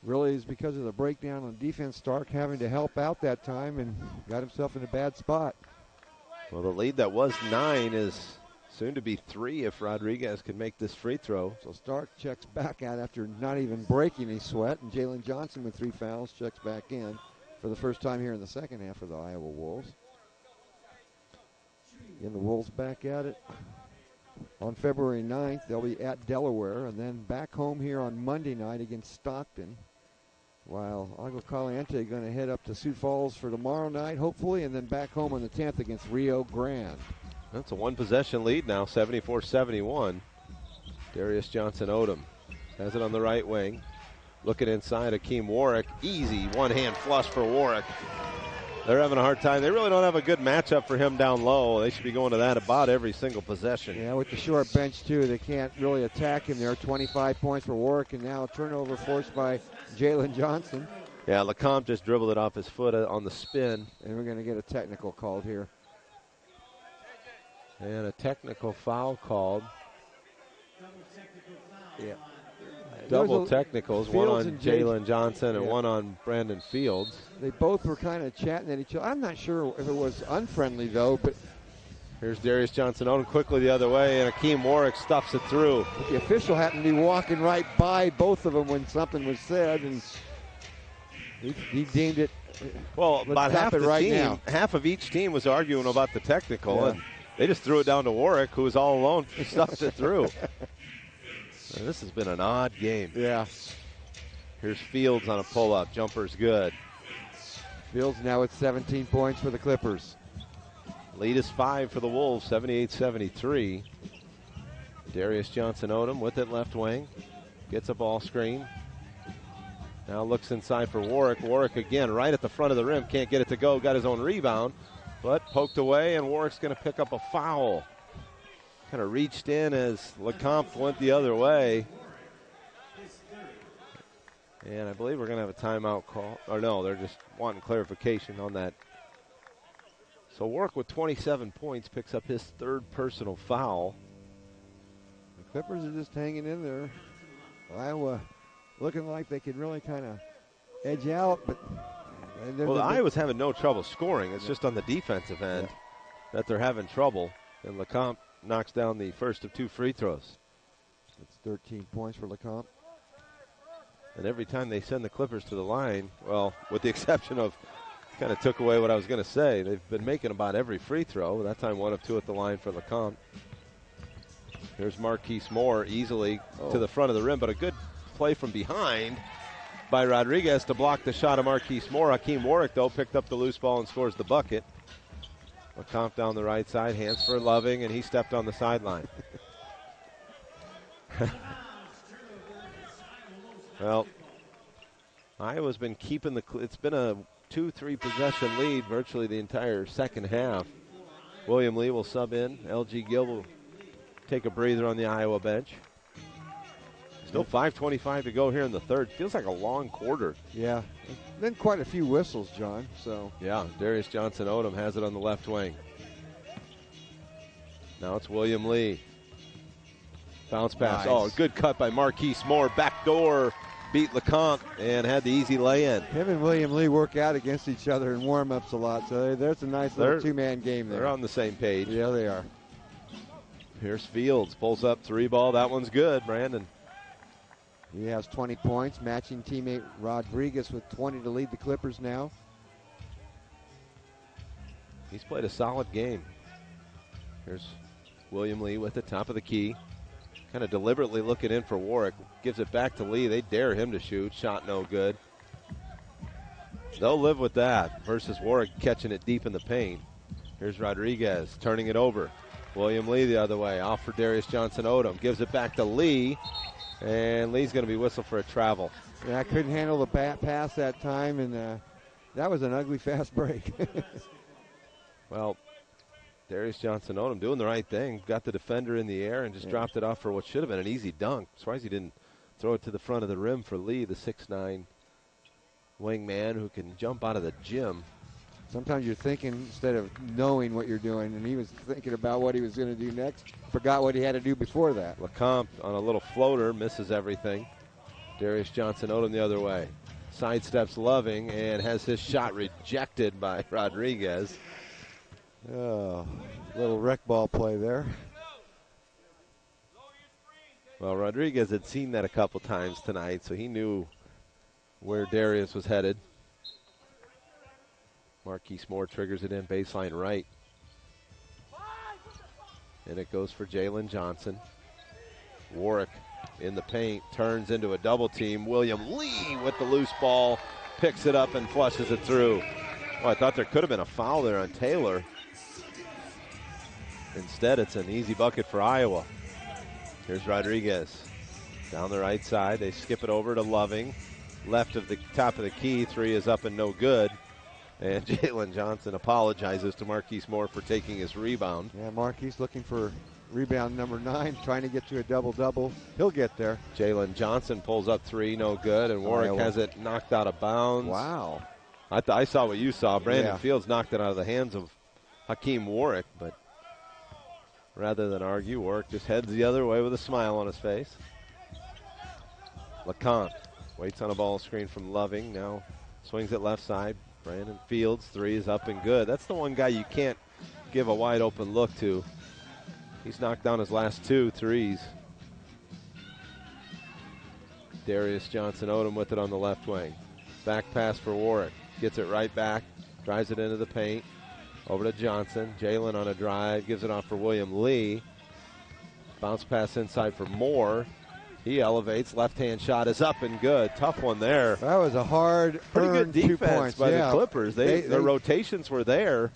[SPEAKER 2] really is because of the breakdown on defense. Stark having to help out that time and got himself in a bad spot.
[SPEAKER 1] Well, the lead that was 9 is soon to be 3 if Rodriguez can make this free throw.
[SPEAKER 2] So Stark checks back out after not even breaking a sweat, and Jalen Johnson with 3 fouls checks back in for the first time here in the second half for the Iowa Wolves. And the Wolves back at it on February 9th. They'll be at Delaware and then back home here on Monday night against Stockton. While Agua Caliente going to head up to Sioux Falls for tomorrow night, hopefully, and then back home on the 10th against Rio Grande.
[SPEAKER 1] That's a 1-possession lead now, 74-71. Darius Johnson-Odom has it on the right wing. Looking inside, Akeem Warwick. Easy one-hand flush for Warwick. They're having a hard time. They really don't have a good matchup for him down low. They should be going to that about every single possession.
[SPEAKER 2] Yeah, with the short bench, too, they can't really attack him there. 25 points for Warwick, and now a turnover forced by Jalen Johnson.
[SPEAKER 1] Yeah, LeCompte just dribbled it off his foot on the spin.
[SPEAKER 2] And we're going to get a technical called here.
[SPEAKER 1] And a technical foul called.
[SPEAKER 2] Yeah.
[SPEAKER 1] Double technicals, one on Jalen Johnson and one on Brandon Fields.
[SPEAKER 2] They both were kind of chatting at each other. I'm not sure if it was unfriendly, though, but
[SPEAKER 1] here's Darius Johnson-Odom quickly the other way, and Akeem Warwick stuffs it through.
[SPEAKER 2] But the official happened to be walking right by both of them when something was said, and he deemed it.
[SPEAKER 1] Well, about half the
[SPEAKER 2] right
[SPEAKER 1] team,
[SPEAKER 2] now.
[SPEAKER 1] half of each team was arguing about the technical,
[SPEAKER 2] Yeah.
[SPEAKER 1] and they just threw it down to Warwick, who was all alone, stuffed it through. This has been an odd game.
[SPEAKER 2] Yeah.
[SPEAKER 1] Here's Fields on a pull-up. Jumper's good.
[SPEAKER 2] Fields now with 17 points for the Clippers.
[SPEAKER 1] Lead is 5 for the Wolves, 78-73. Darius Johnson-Odom with it left wing. Gets a ball screen. Now looks inside for Warwick. Warwick again right at the front of the rim. Can't get it to go. Got his own rebound. But poked away, and Warwick's going to pick up a foul. Kind of reached in as LeCompte went the other way. And I believe we're going to have a timeout call. Or no, they're just wanting clarification on that. So Warwick with 27 points picks up his 3rd personal foul.
[SPEAKER 2] The Clippers are just hanging in there. Iowa looking like they could really kind of edge out, but
[SPEAKER 1] well, Iowa's having no trouble scoring. It's just on the defensive end that they're having trouble. And LeCompte knocks down the first of 2 free throws.
[SPEAKER 2] It's 13 points for LeCompte.
[SPEAKER 1] And every time they send the Clippers to the line, well, with the exception of, kind of took away what I was going to say, they've been making about every free throw. That time 1 of 2 at the line for LeCompte. Here's Marquise Moore easily to the front of the rim, but a good play from behind by Rodriguez to block the shot of Marquise Moore. Hakeem Warwick, though, picked up the loose ball and scores the bucket. LeCompte down the right side, hands for Loving, and he stepped on the sideline. Well, Iowa's been keeping it's been a 2-3 possession lead virtually the entire second half. William Lee will sub in. LG Gill will take a breather on the Iowa bench. Still 5:25 to go here in the third. Feels like a long quarter.
[SPEAKER 2] Yeah. Then quite a few whistles, John. So
[SPEAKER 1] yeah, Darius Johnson-Odom has it on the left wing. Now it's William Lee. Bounce pass.
[SPEAKER 2] Nice.
[SPEAKER 1] Oh, good cut by Marquise Moore. Back door. Beat LeCompte and had the easy lay-in.
[SPEAKER 2] Him and William Lee work out against each other in warm-ups a lot, so there's a nice little two-man game there.
[SPEAKER 1] They're on the same page.
[SPEAKER 2] Yeah, they are.
[SPEAKER 1] Here's Fields. Pulls up 3 ball. That one's good, Brandon.
[SPEAKER 2] He has 20 points, matching teammate Rodriguez with 20 to lead the Clippers now.
[SPEAKER 1] He's played a solid game. Here's William Lee with the top of the key. Kind of deliberately looking in for Warwick. Gives it back to Lee. They dare him to shoot. Shot no good. They'll live with that versus Warwick catching it deep in the paint. Here's Rodriguez turning it over. William Lee the other way. Off for Darius Johnson-Odom. Gives it back to Lee. And Lee's going to be whistled for a travel.
[SPEAKER 2] Yeah, I couldn't handle the pass that time, and that was an ugly fast break.
[SPEAKER 1] Well, Darius Johnson-Odom doing the right thing. Got the defender in the air and just dropped it off for what should have been an easy dunk. Surprised he didn't throw it to the front of the rim for Lee, the 6'9" wingman who can jump out of the gym.
[SPEAKER 2] Sometimes you're thinking instead of knowing what you're doing, and he was thinking about what he was going to do next. Forgot what he had to do before that.
[SPEAKER 1] LeCompte on a little floater, misses everything. Darius Johnson-Odom the other way. Sidesteps Loving and has his shot rejected by Rodriguez.
[SPEAKER 2] Oh, little wreck ball play there.
[SPEAKER 1] Well, Rodriguez had seen that a couple times tonight, so he knew where Darius was headed. Marquise Moore triggers it in baseline right. And it goes for Jalen Johnson. Warwick in the paint, turns into a double team. William Lee with the loose ball, picks it up and flushes it through. Oh, I thought there could have been a foul there on Taylor. Instead, it's an easy bucket for Iowa. Here's Rodriguez. Down the right side, they skip it over to Loving. Left of the top of the key, 3 is up and no good. And Jalen Johnson apologizes to Marquise Moore for taking his rebound.
[SPEAKER 2] Yeah, Marquise looking for rebound number 9, trying to get to a double-double. He'll get there.
[SPEAKER 1] Jalen Johnson pulls up 3, no good, and Warwick has it knocked out of bounds.
[SPEAKER 2] Wow.
[SPEAKER 1] I saw what you saw. Brandon Fields knocked it out of the hands of Hakeem Warwick, but rather than argue, Warwick just heads the other way with a smile on his face. LeCompte waits on a ball screen from Loving, now swings it left side. Brandon Fields, 3 is up and good. That's the one guy you can't give a wide open look to. He's knocked down his last 2 threes. Darius Johnson-Odom with it on the left wing. Back pass for Warwick. Gets it right back. Drives it into the paint. Over to Johnson. Jalen on a drive. Gives it off for William Lee. Bounce pass inside for Moore. He elevates. Left-hand shot is up and good. Tough one there.
[SPEAKER 2] That was a hard,
[SPEAKER 1] pretty good defense
[SPEAKER 2] 2 points
[SPEAKER 1] by the Clippers. Their rotations were there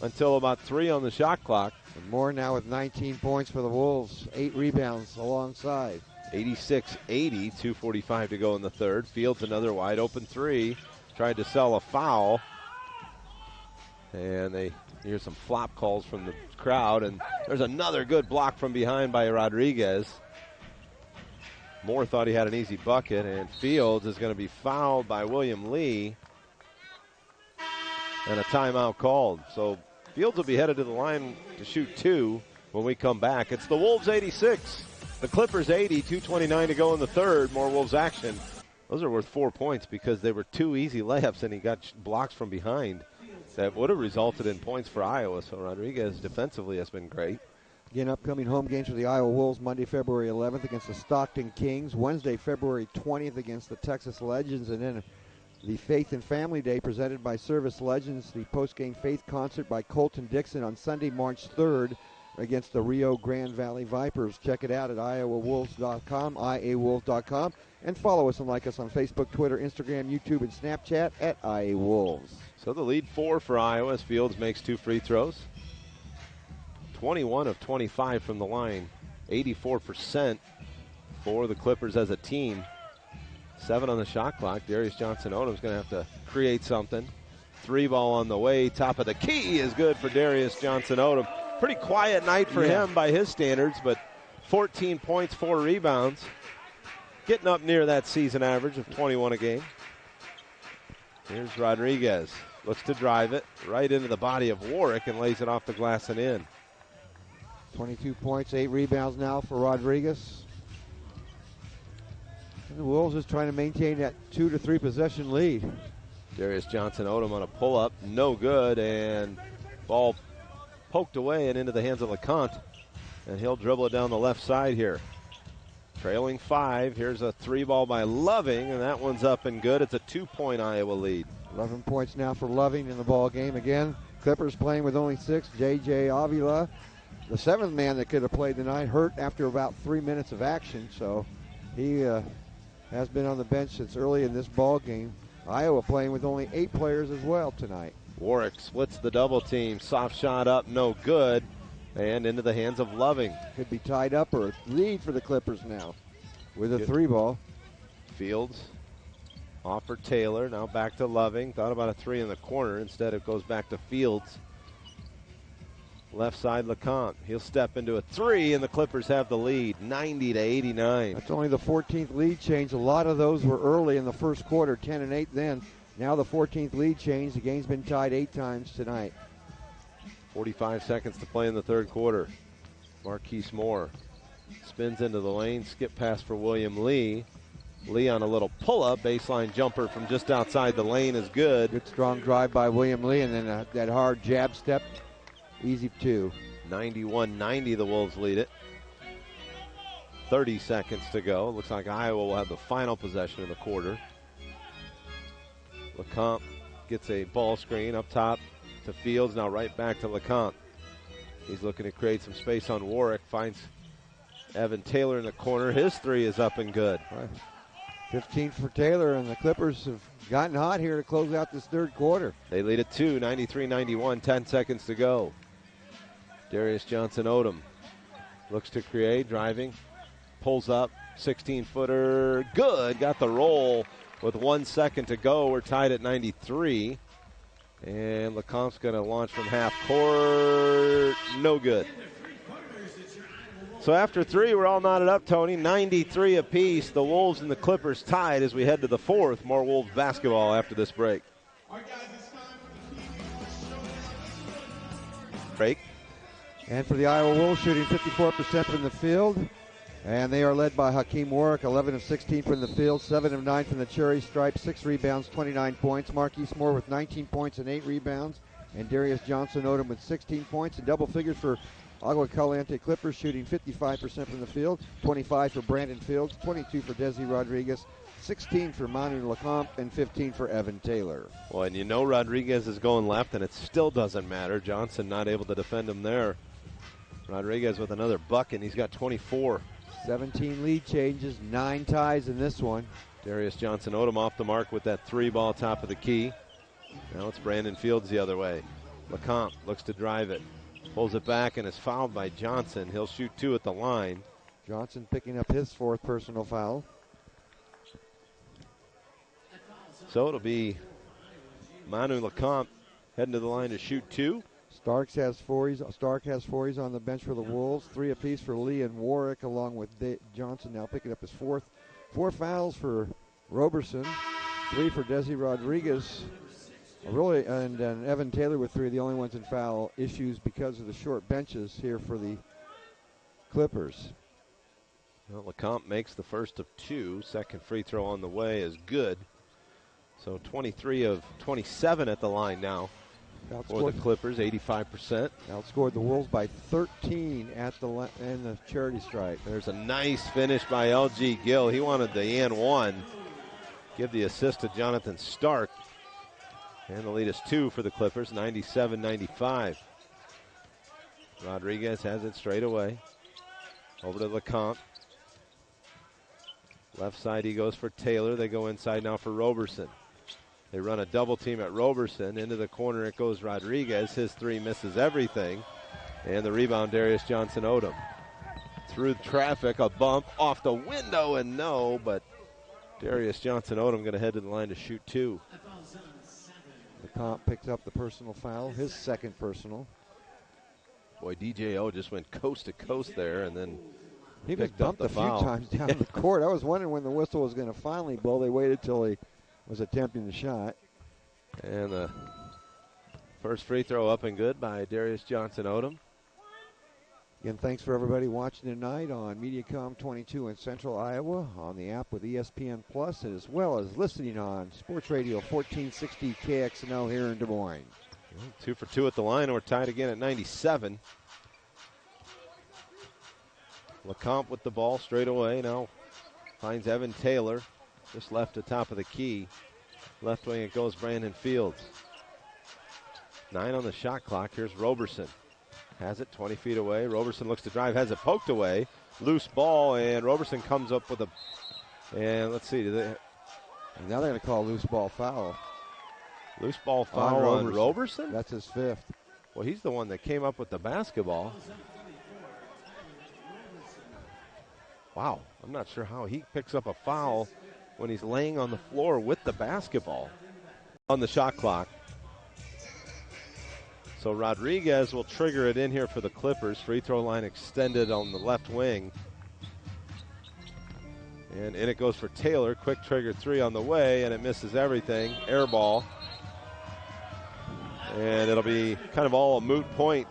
[SPEAKER 1] until about 3 on the shot clock.
[SPEAKER 2] And Moore now with 19 points for the Wolves. 8 rebounds alongside.
[SPEAKER 1] 86-80, 2:45 to go in the third. Fields another wide open 3. Tried to sell a foul. And they hear some flop calls from the crowd. And there's another good block from behind by Rodriguez. Moore thought he had an easy bucket, and Fields is going to be fouled by William Lee. And a timeout called. So Fields will be headed to the line to shoot 2 when we come back. It's the Wolves 86, the Clippers 80, 2:29 to go in the third. More Wolves action. Those are worth 4 points because they were 2 easy layups, and he got blocks from behind that would have resulted in points for Iowa. So Rodriguez defensively has been great.
[SPEAKER 2] Again, upcoming home games for the Iowa Wolves, Monday, February 11th against the Stockton Kings, Wednesday, February 20th against the Texas Legends, and then the Faith and Family Day presented by Service Legends, the post-game faith concert by Colton Dixon on Sunday, March 3rd against the Rio Grande Valley Vipers. Check it out at iowawolves.com, iawolves.com, and follow us and like us on Facebook, Twitter, Instagram, YouTube, and Snapchat at IA Wolves.
[SPEAKER 1] So the lead 4 for Iowa as Fields makes 2 free throws. 21 of 25 from the line, 84% for the Clippers as a team. 7 on the shot clock. Darius Johnson-Odom's going to have to create something. 3 ball on the way. Top of the key is good for Darius Johnson-Odom. Pretty quiet night for him by his standards, but 14 points, 4 rebounds. Getting up near that season average of 21 a game. Here's Rodriguez. Looks to drive it right into the body of Warwick and lays it off the glass and in.
[SPEAKER 2] 22 points, 8 rebounds now for Rodriguez. And the Wolves is trying to maintain that 2 to 3 possession lead.
[SPEAKER 1] Darius Johnson-Odom on a pull-up, no good, and ball poked away and into the hands of LeConte. And he'll dribble it down the left side here. Trailing 5, here's a 3 ball by Loving, and that one's up and good. It's a 2-point Iowa lead.
[SPEAKER 2] 11 points now for Loving in the ball game. Again, Clippers playing with only 6. J.J. Avila, the 7th man that could have played tonight, hurt after about 3 minutes of action, so he has been on the bench since early in this ball game. Iowa playing with only 8 players as well tonight.
[SPEAKER 1] Warwick splits the double team. Soft shot up, no good. And into the hands of Loving.
[SPEAKER 2] Could be tied up or a lead for the Clippers now with a 3 ball.
[SPEAKER 1] Fields off for Taylor. Now back to Loving. Thought about a 3 in the corner. Instead it goes back to Fields. Left side LeConte. He'll step into a 3, and the Clippers have the lead, 90-89.
[SPEAKER 2] That's only the 14th lead change. A lot of those were early in the first quarter, 10 and 8 then. Now the 14th lead change. The game's been tied 8 times tonight.
[SPEAKER 1] 45 seconds to play in the third quarter. Marquise Moore spins into the lane. Skip pass for William Lee. Lee on a little pull-up. Baseline jumper from just outside the lane is good.
[SPEAKER 2] Good strong drive by William Lee, and then that hard jab step. Easy 2.
[SPEAKER 1] 91-90, the Wolves lead it. 30 seconds to go. Looks like Iowa will have the final possession of the quarter. LeConte gets a ball screen up top to Fields, now right back to LeConte. He's looking to create some space on Warwick. Finds Evan Taylor in the corner. His 3 is up and good.
[SPEAKER 2] 15 for Taylor, and the Clippers have gotten hot here to close out this third quarter.
[SPEAKER 1] They lead it 2, 93-91, 10 seconds to go. Darius Johnson-Odom looks to create, driving, pulls up, 16-footer, good, got the roll with 1 second to go. We're tied at 93, and LeCompte's going to launch from half court, no good. So after 3, we're all knotted up, Tony, 93 apiece. The Wolves and the Clippers tied as we head to the 4th. More Wolves basketball after this break. Break.
[SPEAKER 2] And for the Iowa Wolves, shooting 54% from the field. And they are led by Hakeem Warwick, 11 of 16 from the field, 7 of 9 from the cherry stripe, 6 rebounds, 29 points. Marquise Moore with 19 points and 8 rebounds. And Darius Johnson-Odom with 16 points and double figures for Agua Caliente Clippers, shooting 55% from the field, 25 for Brandon Fields, 22 for Desi Rodriguez, 16 for Manu LeCompte, and 15 for Evan Taylor.
[SPEAKER 1] Well, and you know Rodriguez is going left, and it still doesn't matter. Johnson not able to defend him there. Rodriguez with another bucket, and he's got 24.
[SPEAKER 2] 17 lead changes, 9 ties in this one.
[SPEAKER 1] Darius Johnson-Odom off the mark with that 3 ball top of the key. Now it's Brandon Fields the other way. LeCompte looks to drive it. Pulls it back and is fouled by Johnson. He'll shoot 2 at the line.
[SPEAKER 2] Johnson picking up his 4th personal foul.
[SPEAKER 1] So it'll be Manu LeCompte heading to the line to shoot 2.
[SPEAKER 2] Stark has 4s on the bench for the Wolves. 3 apiece for Lee and Warwick, along with Johnson now picking up his 4th. 4 fouls for Roberson. 3 for Desi Rodriguez. And Evan Taylor with 3, the only ones in foul issues because of the short benches here for the Clippers.
[SPEAKER 1] Well, LeCompte makes the first of 2. Second free throw on the way is good. So 23 of 27 at the line now for the Clippers, 85%.
[SPEAKER 2] Outscored the Wolves by 13 in the charity stripe.
[SPEAKER 1] There's a nice finish by L.G. Gill. He wanted the and one. Give the assist to Jonathan Stark. And the lead is 2 for the Clippers, 97-95. Rodriguez has it straight away. Over to LeCompte. Left side he goes for Taylor. They go inside now for Roberson. They run a double team at Roberson. Into the corner it goes Rodriguez. His three misses everything. And the rebound, Darius Johnson-Odom. Through traffic, a bump off the window, and no, but Darius Johnson-Odom going to head to the line to shoot 2.
[SPEAKER 2] LeCompte picks up the personal foul, his second personal.
[SPEAKER 1] Boy, DJO just went coast to coast there, and then
[SPEAKER 2] he was
[SPEAKER 1] picked up
[SPEAKER 2] bumped
[SPEAKER 1] the
[SPEAKER 2] a
[SPEAKER 1] foul.
[SPEAKER 2] few times down the court. I was wondering when the whistle was going to finally blow. They waited till he was attempting the shot.
[SPEAKER 1] And the first free throw up and good by Darius Johnson-Odom.
[SPEAKER 2] Again, thanks for everybody watching tonight on Mediacom 22 in Central Iowa, on the app with ESPN Plus, as well as listening on Sports Radio 1460 KXNO here in Des Moines.
[SPEAKER 1] 2 for 2 at the line, and we're tied again at 97. LeCompte with the ball straight away. Now finds Evan Taylor. Just left the top of the key. Left wing it goes Brandon Fields. 9 on the shot clock. Here's Roberson. Has it 20 feet away. Roberson looks to drive. Has it poked away. Loose ball, and Roberson comes up with a... And let's see.
[SPEAKER 2] And now they're going to call a loose ball foul.
[SPEAKER 1] Loose ball foul on Roberson?
[SPEAKER 2] That's his 5th.
[SPEAKER 1] Well, he's the one that came up with the basketball. Wow, I'm not sure how he picks up a foul when he's laying on the floor with the basketball on the shot clock. So Rodriguez will trigger it in here for the Clippers. Free throw line extended on the left wing. And in it goes for Taylor. Quick trigger 3 on the way, and it misses everything. Air ball. And it'll be kind of all a moot point.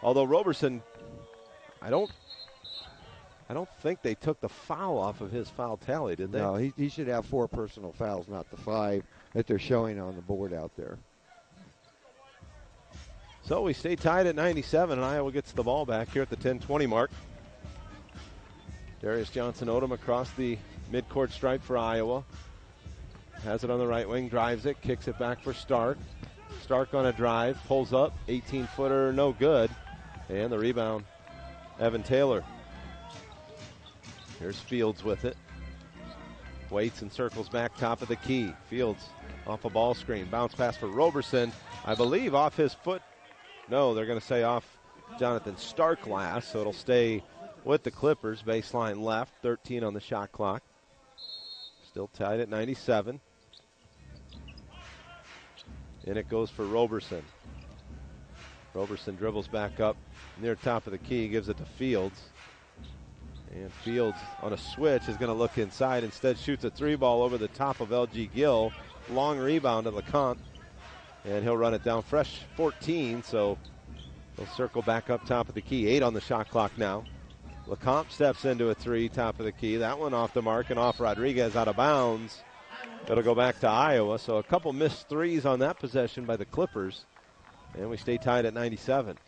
[SPEAKER 1] Although Roberson, I don't think they took the foul off of his foul tally, did they?
[SPEAKER 2] No, he should have 4 personal fouls, not the 5 that they're showing on the board out there.
[SPEAKER 1] So we stay tied at 97, and Iowa gets the ball back here at the 10:20 mark. Darius Johnson-Odom across the midcourt stripe for Iowa. Has it on the right wing, drives it, kicks it back for Stark. Stark on a drive, pulls up, 18-footer, no good. And the rebound, Evan Taylor. Here's Fields with it. Waits and circles back top of the key. Fields off a ball screen. Bounce pass for Roberson. I believe off his foot. No, they're going to say off Jonathan Stark last, so it'll stay with the Clippers. Baseline left, 13 on the shot clock. Still tied at 97. And it goes for Roberson. Roberson dribbles back up near top of the key, gives it to Fields. And Fields on a switch is going to look inside. Instead shoots a 3-ball over the top of L.G. Gill. Long rebound to LeCompte. And he'll run it down. Fresh 14, so he'll circle back up top of the key. 8 on the shot clock now. LeCompte steps into a 3, top of the key. That one off the mark and off Rodriguez, out of bounds. It'll go back to Iowa. So a couple missed threes on that possession by the Clippers. And we stay tied at 97.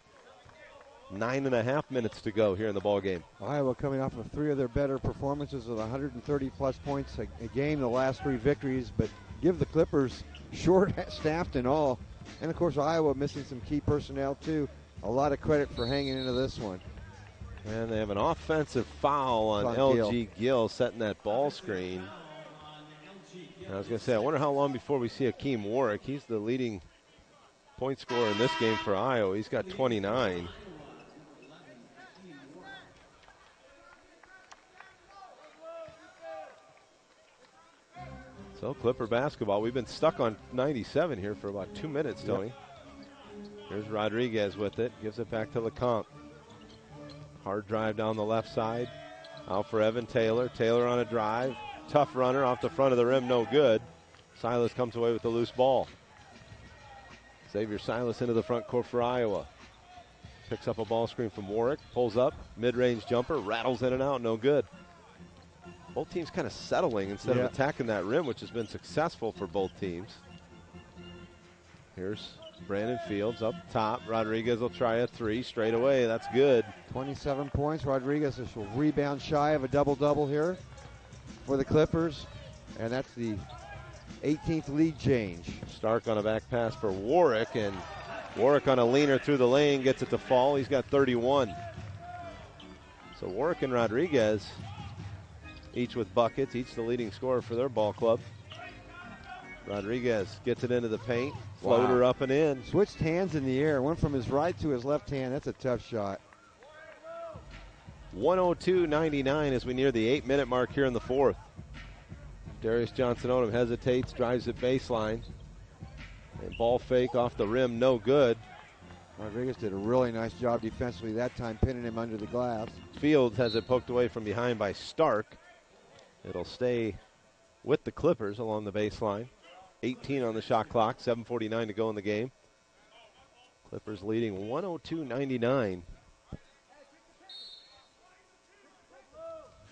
[SPEAKER 1] 9.5 minutes to go here in the ball game.
[SPEAKER 2] Iowa coming off of 3 of their better performances with 130-plus points a game, the last 3 victories, but give the Clippers short-staffed and all. And, of course, Iowa missing some key personnel, too. A lot of credit for hanging into this one.
[SPEAKER 1] And they have an offensive foul on L.G. Gill setting that ball screen. And I was going to say, I wonder how long before we see Akeem Warwick. He's the leading point scorer in this game for Iowa. He's got 29. So Clipper basketball. We've been stuck on 97 here for about 2 minutes, Tony. Yep. Here's Rodriguez with it. Gives it back to LeCompte. Hard drive down the left side. Out for Evan Taylor. Taylor on a drive. Tough runner off the front of the rim. No good. Silas comes away with the loose ball. Xavier Silas into the front court for Iowa. Picks up a ball screen from Warwick. Pulls up. Mid-range jumper. Rattles in and out. No good. Both teams kind of settling instead of attacking that rim, which has been successful for both teams. Here's Brandon Fields up top. Rodriguez will try a three straight away. That's good.
[SPEAKER 2] 27 points. Rodriguez will rebound shy of a double-double here for the Clippers. And that's the 18th lead change.
[SPEAKER 1] Stark on a back pass for Warwick, and Warwick on a leaner through the lane gets it to fall. He's got 31. So Warwick and Rodriguez, each with buckets, each the leading scorer for their ball club. Rodriguez gets it into the paint, floater up and in.
[SPEAKER 2] Switched hands in the air, went from his right to his left hand. That's a tough shot.
[SPEAKER 1] 102-99 as we near the 8-minute mark here in the fourth. Darius Johnson-Odom hesitates, drives it baseline. And ball fake off the rim, no good.
[SPEAKER 2] Rodriguez did a really nice job defensively that time, pinning him under the glass.
[SPEAKER 1] Fields has it poked away from behind by Stark. It'll stay with the Clippers along the baseline. 18 on the shot clock, 7:49 to go in the game. Clippers leading 102-99.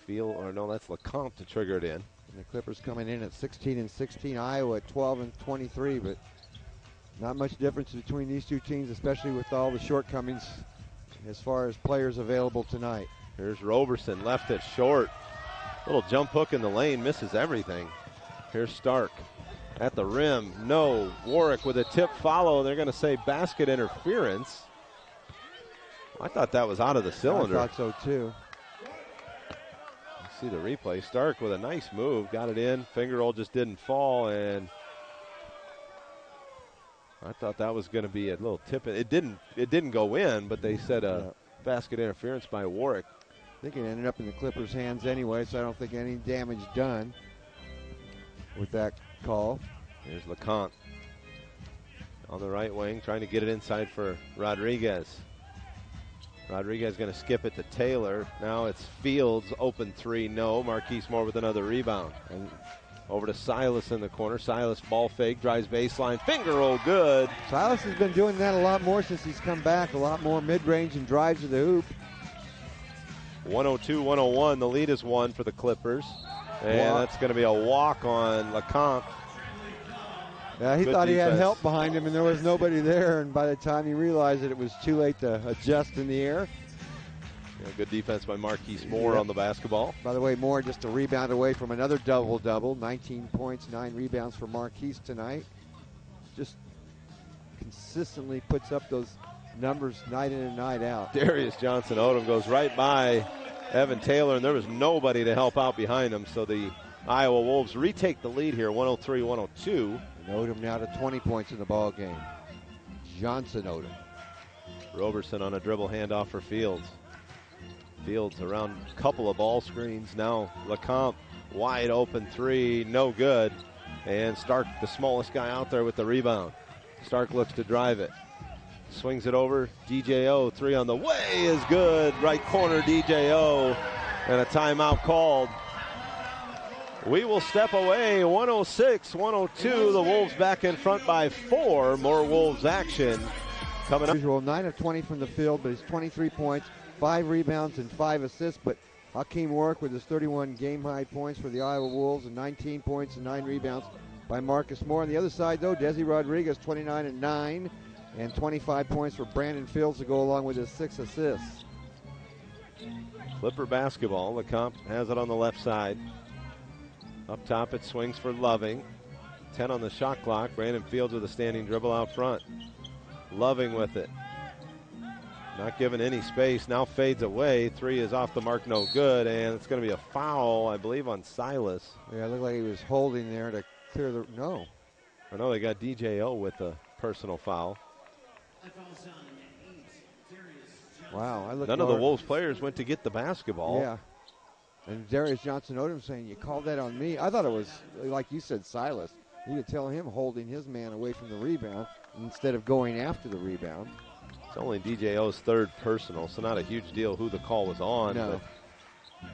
[SPEAKER 1] That's LeCompte to trigger it in.
[SPEAKER 2] And the Clippers coming in at 16-16, Iowa at 12-23, but not much difference between these two teams, especially with all the shortcomings as far as players available tonight.
[SPEAKER 1] Here's Roberson, left it short. Little jump hook in the lane, misses everything. Here's Stark at the rim. No. Warwick with a tip follow. They're going to say basket interference. I thought that was out of the cylinder.
[SPEAKER 2] I thought so too.
[SPEAKER 1] See the replay. Stark with a nice move. Got it in. Finger roll just didn't fall, and I thought that was going to be a little tip. It didn't go in, but they said a basket interference by Warwick.
[SPEAKER 2] I think it ended up in the Clippers' hands anyway, so I don't think any damage done with that call.
[SPEAKER 1] Here's LeCompte on the right wing, trying to get it inside for Rodriguez. Rodriguez going to skip it to Taylor. Now it's Fields, open three, no. Marquise Moore with another rebound. And over to Silas in the corner. Silas ball fake, drives baseline, finger roll good.
[SPEAKER 2] Silas has been doing that a lot more since he's come back, a lot more mid-range and drives to the hoop.
[SPEAKER 1] 102-101, the lead is one for the Clippers. And that's going to be a walk on LeCompte.
[SPEAKER 2] Yeah, he thought he had help behind him, and there was nobody there. And by the time he realized it was too late to adjust in the air.
[SPEAKER 1] Yeah, good defense by Marquise Moore on the basketball.
[SPEAKER 2] By the way, Moore just a rebound away from another double-double. 19 points, 9 rebounds for Marquise tonight. Just consistently puts up those numbers night in and night out.
[SPEAKER 1] Darius Johnson-Odom goes right by Evan Taylor, and there was nobody to help out behind him. So the Iowa Wolves retake the lead here, 103-102.
[SPEAKER 2] Odom now to 20 points in the ball game. Johnson-Odom.
[SPEAKER 1] Roberson on a dribble handoff for Fields. Fields around a couple of ball screens. Now LeCompte, wide open three, no good. And Stark, the smallest guy out there with the rebound. Stark looks to drive it. Swings it over. DJO, three on the way is good. Right corner, DJO. And a timeout called. We will step away, 106-102. The Wolves back in front by 4. More Wolves action coming up.
[SPEAKER 2] Usual 9 of 20 from the field, but he's 23 points, 5 rebounds, and 5 assists. But Hakeem Warwick with his 31 game-high points for the Iowa Wolves and 19 points and 9 rebounds by Marcus Moore. On the other side, though, Desi Rodriguez, 29 and 9, and 25 points for Brandon Fields to go along with his 6 assists.
[SPEAKER 1] Clipper basketball. LeCompte has it on the left side. Up top, it swings for Loving. 10 on the shot clock. Brandon Fields with a standing dribble out front. Loving with it. Not given any space. Now fades away. 3 is off the mark, no good. And it's going to be a foul, I believe, on Silas.
[SPEAKER 2] Yeah, it looked like he was holding there to clear the... No.
[SPEAKER 1] I know they got DJO with a personal foul.
[SPEAKER 2] Wow.
[SPEAKER 1] None of the Wolves players went to get the basketball.
[SPEAKER 2] Yeah. And Darius Johnson-Odom saying, you called that on me. I thought it was, like you said, Silas. You could tell him holding his man away from the rebound instead of going after the rebound.
[SPEAKER 1] It's only DJO's third personal, so not a huge deal who the call was on.
[SPEAKER 2] No.
[SPEAKER 1] But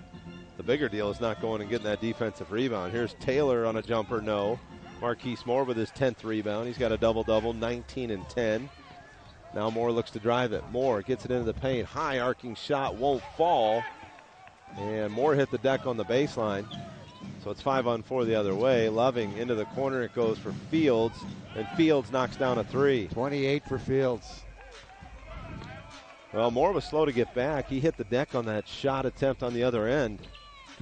[SPEAKER 1] the bigger deal is not going and getting that defensive rebound. Here's Taylor on a jumper, no. Marquise Moore with his 10th rebound. He's got a double-double, 19 and 10. Now Moore looks to drive it. Moore gets it into the paint. High arcing shot won't fall. And Moore hit the deck on the baseline. So it's 5-on-4 the other way. Loving into the corner. It goes for Fields, and Fields knocks down a three.
[SPEAKER 2] 28 for Fields.
[SPEAKER 1] Well, Moore was slow to get back. He hit the deck on that shot attempt on the other end.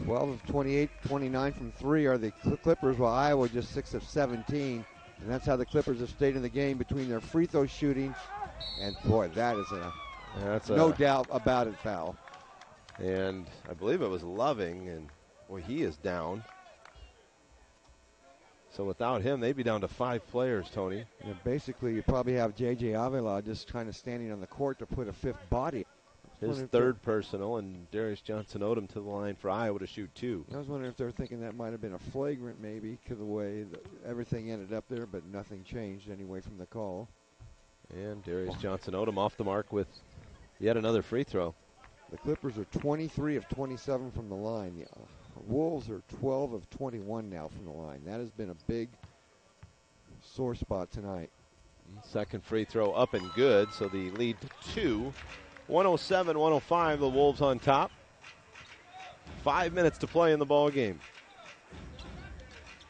[SPEAKER 2] 12 of 28, 29 from three are the Clippers, while Iowa just 6 of 17. And that's how the Clippers have stayed in the game between their free throw shooting. And, boy, that is no doubt about it foul.
[SPEAKER 1] And I believe it was Loving, and, boy, he is down. So without him, they'd be down to 5 players, Tony.
[SPEAKER 2] Yeah, basically, you probably have J.J. Avila just kind of standing on the court to put a fifth body.
[SPEAKER 1] His third personal, and Darius Johnson-Odom to the line for Iowa to shoot 2.
[SPEAKER 2] I was wondering if they're thinking that might have been a flagrant maybe because of the way that everything ended up there, but nothing changed anyway from the call.
[SPEAKER 1] And Darius Johnson-Odom off the mark with yet another free throw.
[SPEAKER 2] The Clippers are 23 of 27 from the line. The Wolves are 12 of 21 now from the line. That has been a big sore spot tonight.
[SPEAKER 1] Second free throw up and good, so the lead to 2. 107-105, the Wolves on top. 5 minutes to play in the ball game.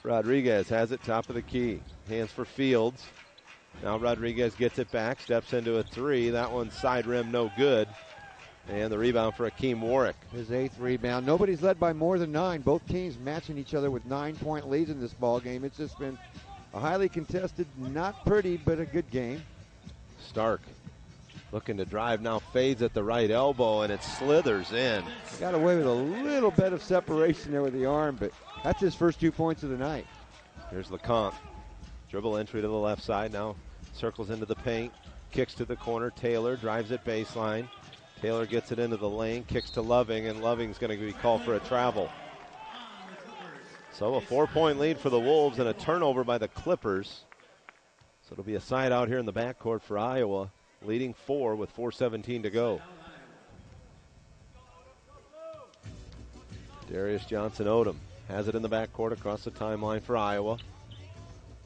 [SPEAKER 1] Rodriguez has it, top of the key. Hands for Fields. Now Rodriguez gets it back, steps into a three. That one's side rim, no good. And the rebound for Akeem Warwick.
[SPEAKER 2] His 8th rebound. Nobody's led by more than 9. Both teams matching each other with 9-point leads in this ball game. It's just been a highly contested, not pretty, but a good game.
[SPEAKER 1] Stark looking to drive, now fades at the right elbow, and it slithers in.
[SPEAKER 2] Got away with a little bit of separation there with the arm, but that's his first 2 points of the night.
[SPEAKER 1] Here's LeCompte. Dribble entry to the left side, now circles into the paint, kicks to the corner. Taylor drives it baseline. Taylor gets it into the lane, kicks to Loving, and Loving's going to be called for a travel. So a 4-point lead for the Wolves and a turnover by the Clippers. So it'll be a side out here in the backcourt for Iowa, leading 4 with 4:17 to go. Darius Johnson-Odom has it in the backcourt across the timeline for Iowa.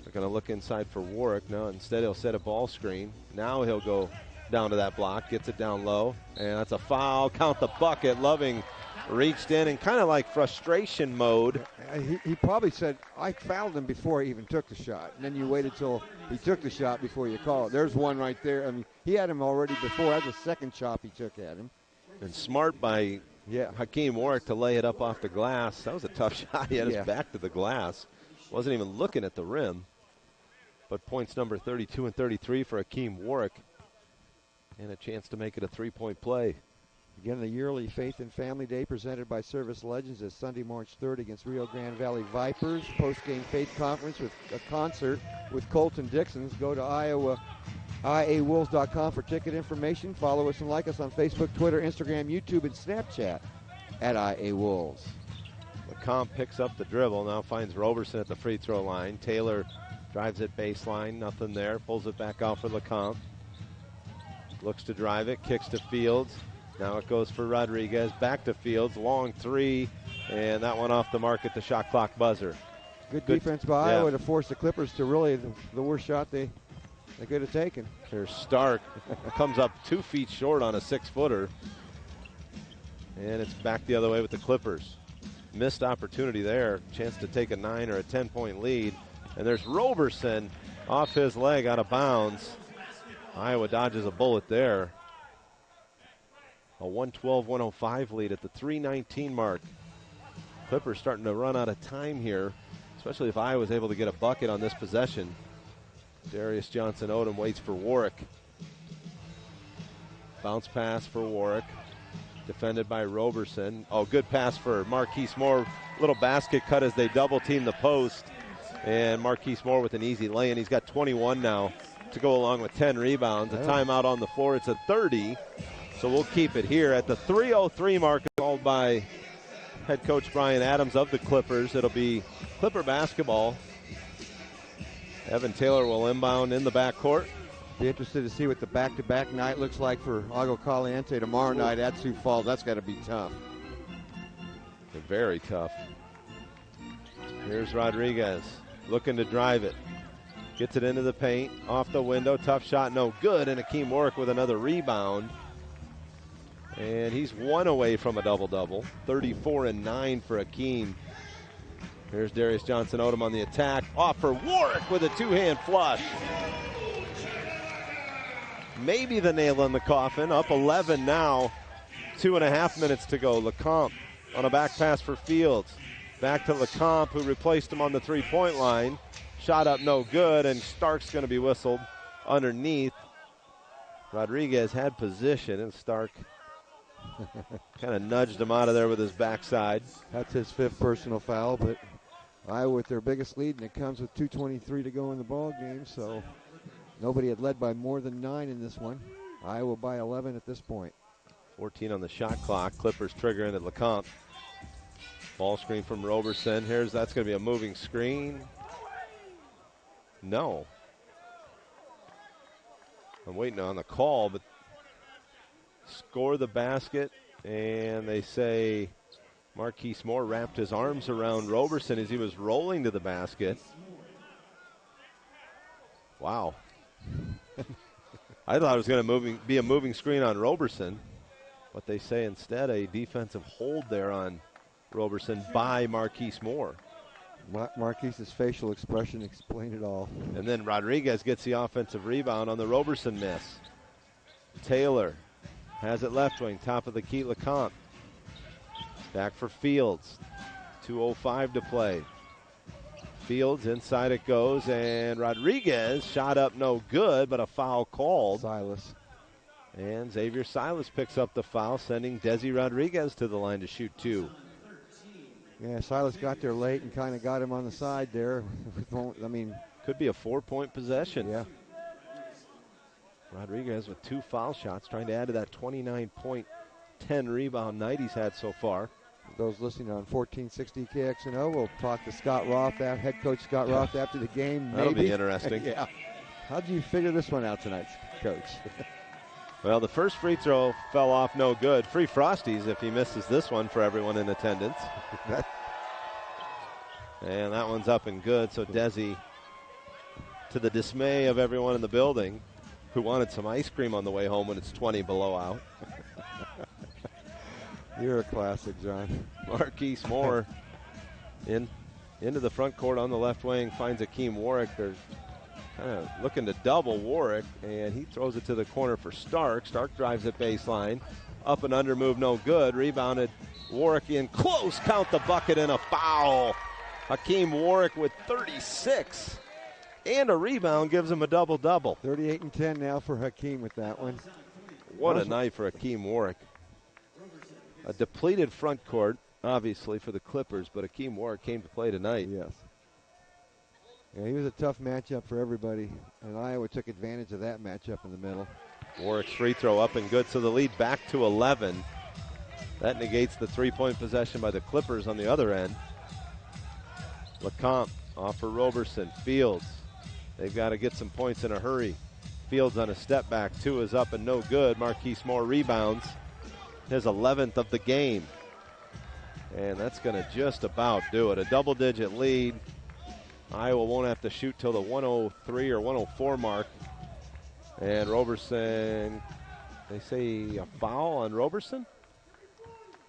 [SPEAKER 1] They're going to look inside for Warwick. No, instead he'll set a ball screen. Now he'll go down to that block, gets it down low, and that's a foul. Count the bucket. Loving reached in and kind of like frustration mode.
[SPEAKER 2] He probably said, I fouled him before he even took the shot. And then you waited till he took the shot before you call it. There's one right there. I mean, he had him already before. That's the second chop he took at him.
[SPEAKER 1] And smart by Hakeem Warwick to lay it up off the glass. That was a tough shot. He had his back to the glass. Wasn't even looking at the rim. But points number 32 and 33 for Hakeem Warwick. And a chance to make it a 3-point play.
[SPEAKER 2] Again, the yearly Faith and Family Day presented by Service Legends is Sunday, March 3rd against Rio Grande Valley Vipers. Post-game Faith Conference with a concert with Colton Dixons. Go to iawolves.com for ticket information. Follow us and like us on Facebook, Twitter, Instagram, YouTube, and Snapchat at iawolves.
[SPEAKER 1] LeCompte picks up the dribble, now finds Roberson at the free throw line. Taylor drives it baseline, nothing there. Pulls it back out for LeCompte. Looks to drive it, kicks to Fields. Now it goes for Rodriguez, back to Fields, long three, and that one off the mark at the shot clock buzzer.
[SPEAKER 2] Good defense by Iowa to force the Clippers to really the worst shot they could have taken.
[SPEAKER 1] Here's Stark, comes up 2 feet short on a 6-footer, and it's back the other way with the Clippers. Missed opportunity there, chance to take a 9 or a 10-point lead, and there's Roberson off his leg out of bounds. Iowa dodges a bullet there. A 112-105 lead at the 3:19 mark. Clippers starting to run out of time here, especially if Iowa's able to get a bucket on this possession. Darius Johnson-Odom waits for Warwick. Bounce pass for Warwick. Defended by Roberson. Oh, good pass for Marquise Moore. Little basket cut as they double team the post. And Marquise Moore with an easy lay-in. He's got 21 now to go along with 10 rebounds. A timeout on the floor. It's a 30. So we'll keep it here at the 3:03 mark, called by head coach Brian Adams of the Clippers. It'll be Clipper basketball. Evan Taylor will inbound in the backcourt.
[SPEAKER 2] Be interested to see what the back-to-back night looks like for Agua Caliente tomorrow night at Sioux Falls. That's got to be tough.
[SPEAKER 1] Very tough. Here's Rodriguez looking to drive it. Gets it into the paint, off the window, tough shot, no good, and Akeem Warwick with another rebound. And he's 1 away from a double-double, 34 and 9 for Akeem. Here's Darius Johnson-Odom on the attack. Off for Warwick with a two-hand flush. Maybe the nail in the coffin. Up 11 now. 2.5 minutes to go. LeCompte on a back pass for Fields. Back to LeCompte, who replaced him on the three-point line. Shot up no good, and Stark's going to be whistled underneath. Rodriguez had position, and Stark kind of nudged him out of there with his backside.
[SPEAKER 2] That's his 5th personal foul, but Iowa with their biggest lead, and it comes with 2:23 to go in the ball game, so nobody had led by more than 9 in this one. Iowa by 11 at this point.
[SPEAKER 1] 14 on the shot clock. Clippers triggering at LeCompte. Ball screen from Roberson. That's going to be a moving screen. No. I'm waiting on the call, but score the basket, and they say Marquise Moore wrapped his arms around Roberson as he was rolling to the basket. Wow. I thought it was going to be a moving screen on Roberson, but they say instead a defensive hold there on Roberson by Marquise Moore.
[SPEAKER 2] Marquise's facial expression explained it all.
[SPEAKER 1] And then Rodriguez gets the offensive rebound on the Roberson miss. Taylor has it left wing, top of the key, LeCompte. Back for Fields. 2:05 to play. Fields, inside it goes, and Rodriguez shot up no good, but a foul called.
[SPEAKER 2] Silas.
[SPEAKER 1] And Xavier Silas picks up the foul, sending Desi Rodriguez to the line to shoot 2.
[SPEAKER 2] Yeah, Silas got there late and kind of got him on the side there.
[SPEAKER 1] Could be a 4-point possession.
[SPEAKER 2] Yeah.
[SPEAKER 1] Rodriguez with 2 foul shots, trying to add to that 29-point, 10-rebound night he's had so far.
[SPEAKER 2] Those listening on 1460 KXNO, we'll talk to Scott Roth, head coach Scott Roth, after the game.
[SPEAKER 1] That'll be interesting.
[SPEAKER 2] Yeah. How'd you figure this one out tonight, Coach?
[SPEAKER 1] Well, the first free throw fell off no good. Free Frosties if he misses this one for everyone in attendance. And that one's up and good. So Desi, to the dismay of everyone in the building who wanted some ice cream on the way home when it's 20 below out.
[SPEAKER 2] You're a classic, John.
[SPEAKER 1] Marquise Moore into the front court on the left wing, finds Akeem Warwick. They're kind of looking to double Warwick, and he throws it to the corner for Stark. Stark drives at baseline. Up and under move, no good. Rebounded. Warwick in close. Count the bucket and a foul. Hakeem Warwick with 36. And a rebound gives him a double-double.
[SPEAKER 2] 38 and 10 now for Hakeem with that one.
[SPEAKER 1] What a night for Hakeem Warwick. A depleted front court, obviously, for the Clippers, but Hakeem Warwick came to play tonight.
[SPEAKER 2] Yes. Yeah, he was a tough matchup for everybody, and Iowa took advantage of that matchup in the middle.
[SPEAKER 1] Warwick's free throw up and good, so the lead back to 11. That negates the 3-point possession by the Clippers on the other end. LeCompte off for Roberson. Fields. They've got to get some points in a hurry. Fields on a step back. 2 is up and no good. Marquise Moore rebounds. His 11th of the game. And that's going to just about do it. A double-digit lead. Iowa won't have to shoot till the 103 or 104 mark. And Roberson, they say a foul on Roberson?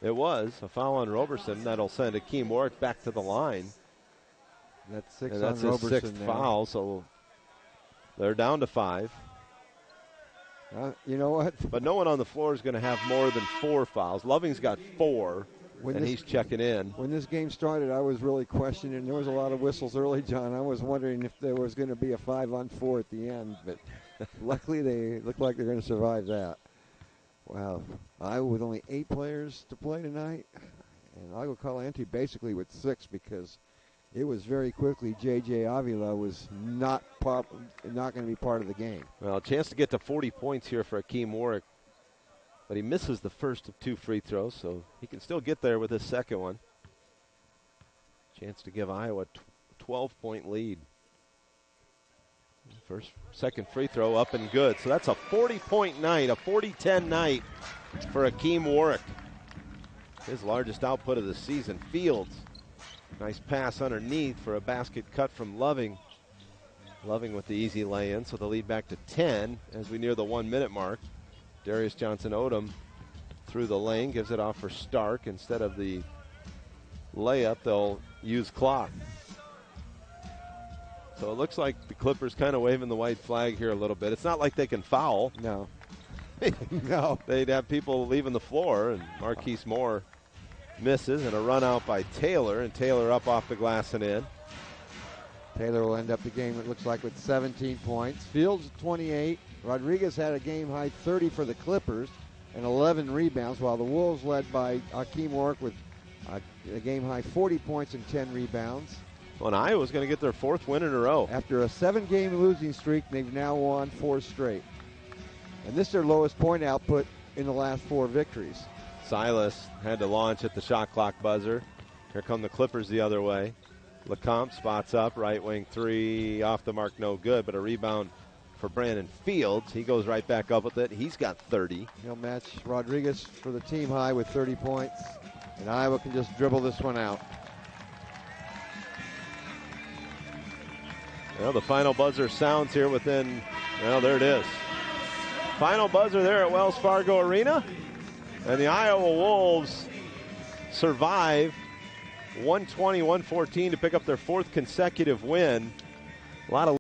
[SPEAKER 1] It was a foul on Roberson. That'll send Hakeem Warwick back to the line.
[SPEAKER 2] That's 6
[SPEAKER 1] and
[SPEAKER 2] on
[SPEAKER 1] that's
[SPEAKER 2] Roberson
[SPEAKER 1] his 6th
[SPEAKER 2] now.
[SPEAKER 1] foul, so they're down to 5.
[SPEAKER 2] You know what?
[SPEAKER 1] But no one on the floor is going to have more than 4 fouls. Loving's got 4, and he's checking in.
[SPEAKER 2] When this game started, I was really questioning. There was a lot of whistles early, John. I was wondering if there was going to be a 5-on-4 at the end, but luckily they look like they're going to survive that. Wow. Iowa with only 8 players to play tonight, and Agua Caliente basically with 6 because it was very quickly J.J. Avila was not going to be part of the game.
[SPEAKER 1] Well, a chance to get to 40 points here for Hakeem Warwick, but he misses the first of 2 free throws, so he can still get there with his second one. Chance to give Iowa a 12-point lead. Second free throw up and good. So that's a 40-point night, a 40-10 night for Hakeem Warwick. His largest output of the season. Fields. Nice pass underneath for a basket cut from Loving. Loving with the easy lay-in, so the lead back to 10 as we near the 1-minute mark. Darius Johnson-Odom through the lane, gives it off for Stark instead of the layup, they'll use clock. So it looks like the Clippers kind of waving the white flag here a little bit. It's not like they can foul.
[SPEAKER 2] No. No.
[SPEAKER 1] They'd have people leaving the floor, and Marquise Moore misses, and a run out by Taylor, and Taylor up off the glass and in.
[SPEAKER 2] Taylor will end up the game, it looks like, with 17 points. Fields 28. Rodriguez had a game-high 30 for the Clippers and 11 rebounds, while the Wolves led by Hakeem Warwick with a game-high 40 points and 10 rebounds.
[SPEAKER 1] Well, and Iowa's going to get their 4th win in a row.
[SPEAKER 2] After a 7-game losing streak, they've now won 4 straight. And this is their lowest point output in the last 4 victories.
[SPEAKER 1] Silas had to launch at the shot clock buzzer. Here come the Clippers the other way. LeCompte spots up, right wing 3, off the mark, no good, but a rebound for Brandon Fields. He goes right back up with it. He's got 30.
[SPEAKER 2] He'll match Rodriguez for the team high with 30 points, and Iowa can just dribble this one out.
[SPEAKER 1] Well, the final buzzer sounds here within, well, there it is. Final buzzer there at Wells Fargo Arena. And the Iowa Wolves survive 120-114 to pick up their 4th consecutive win. A lot of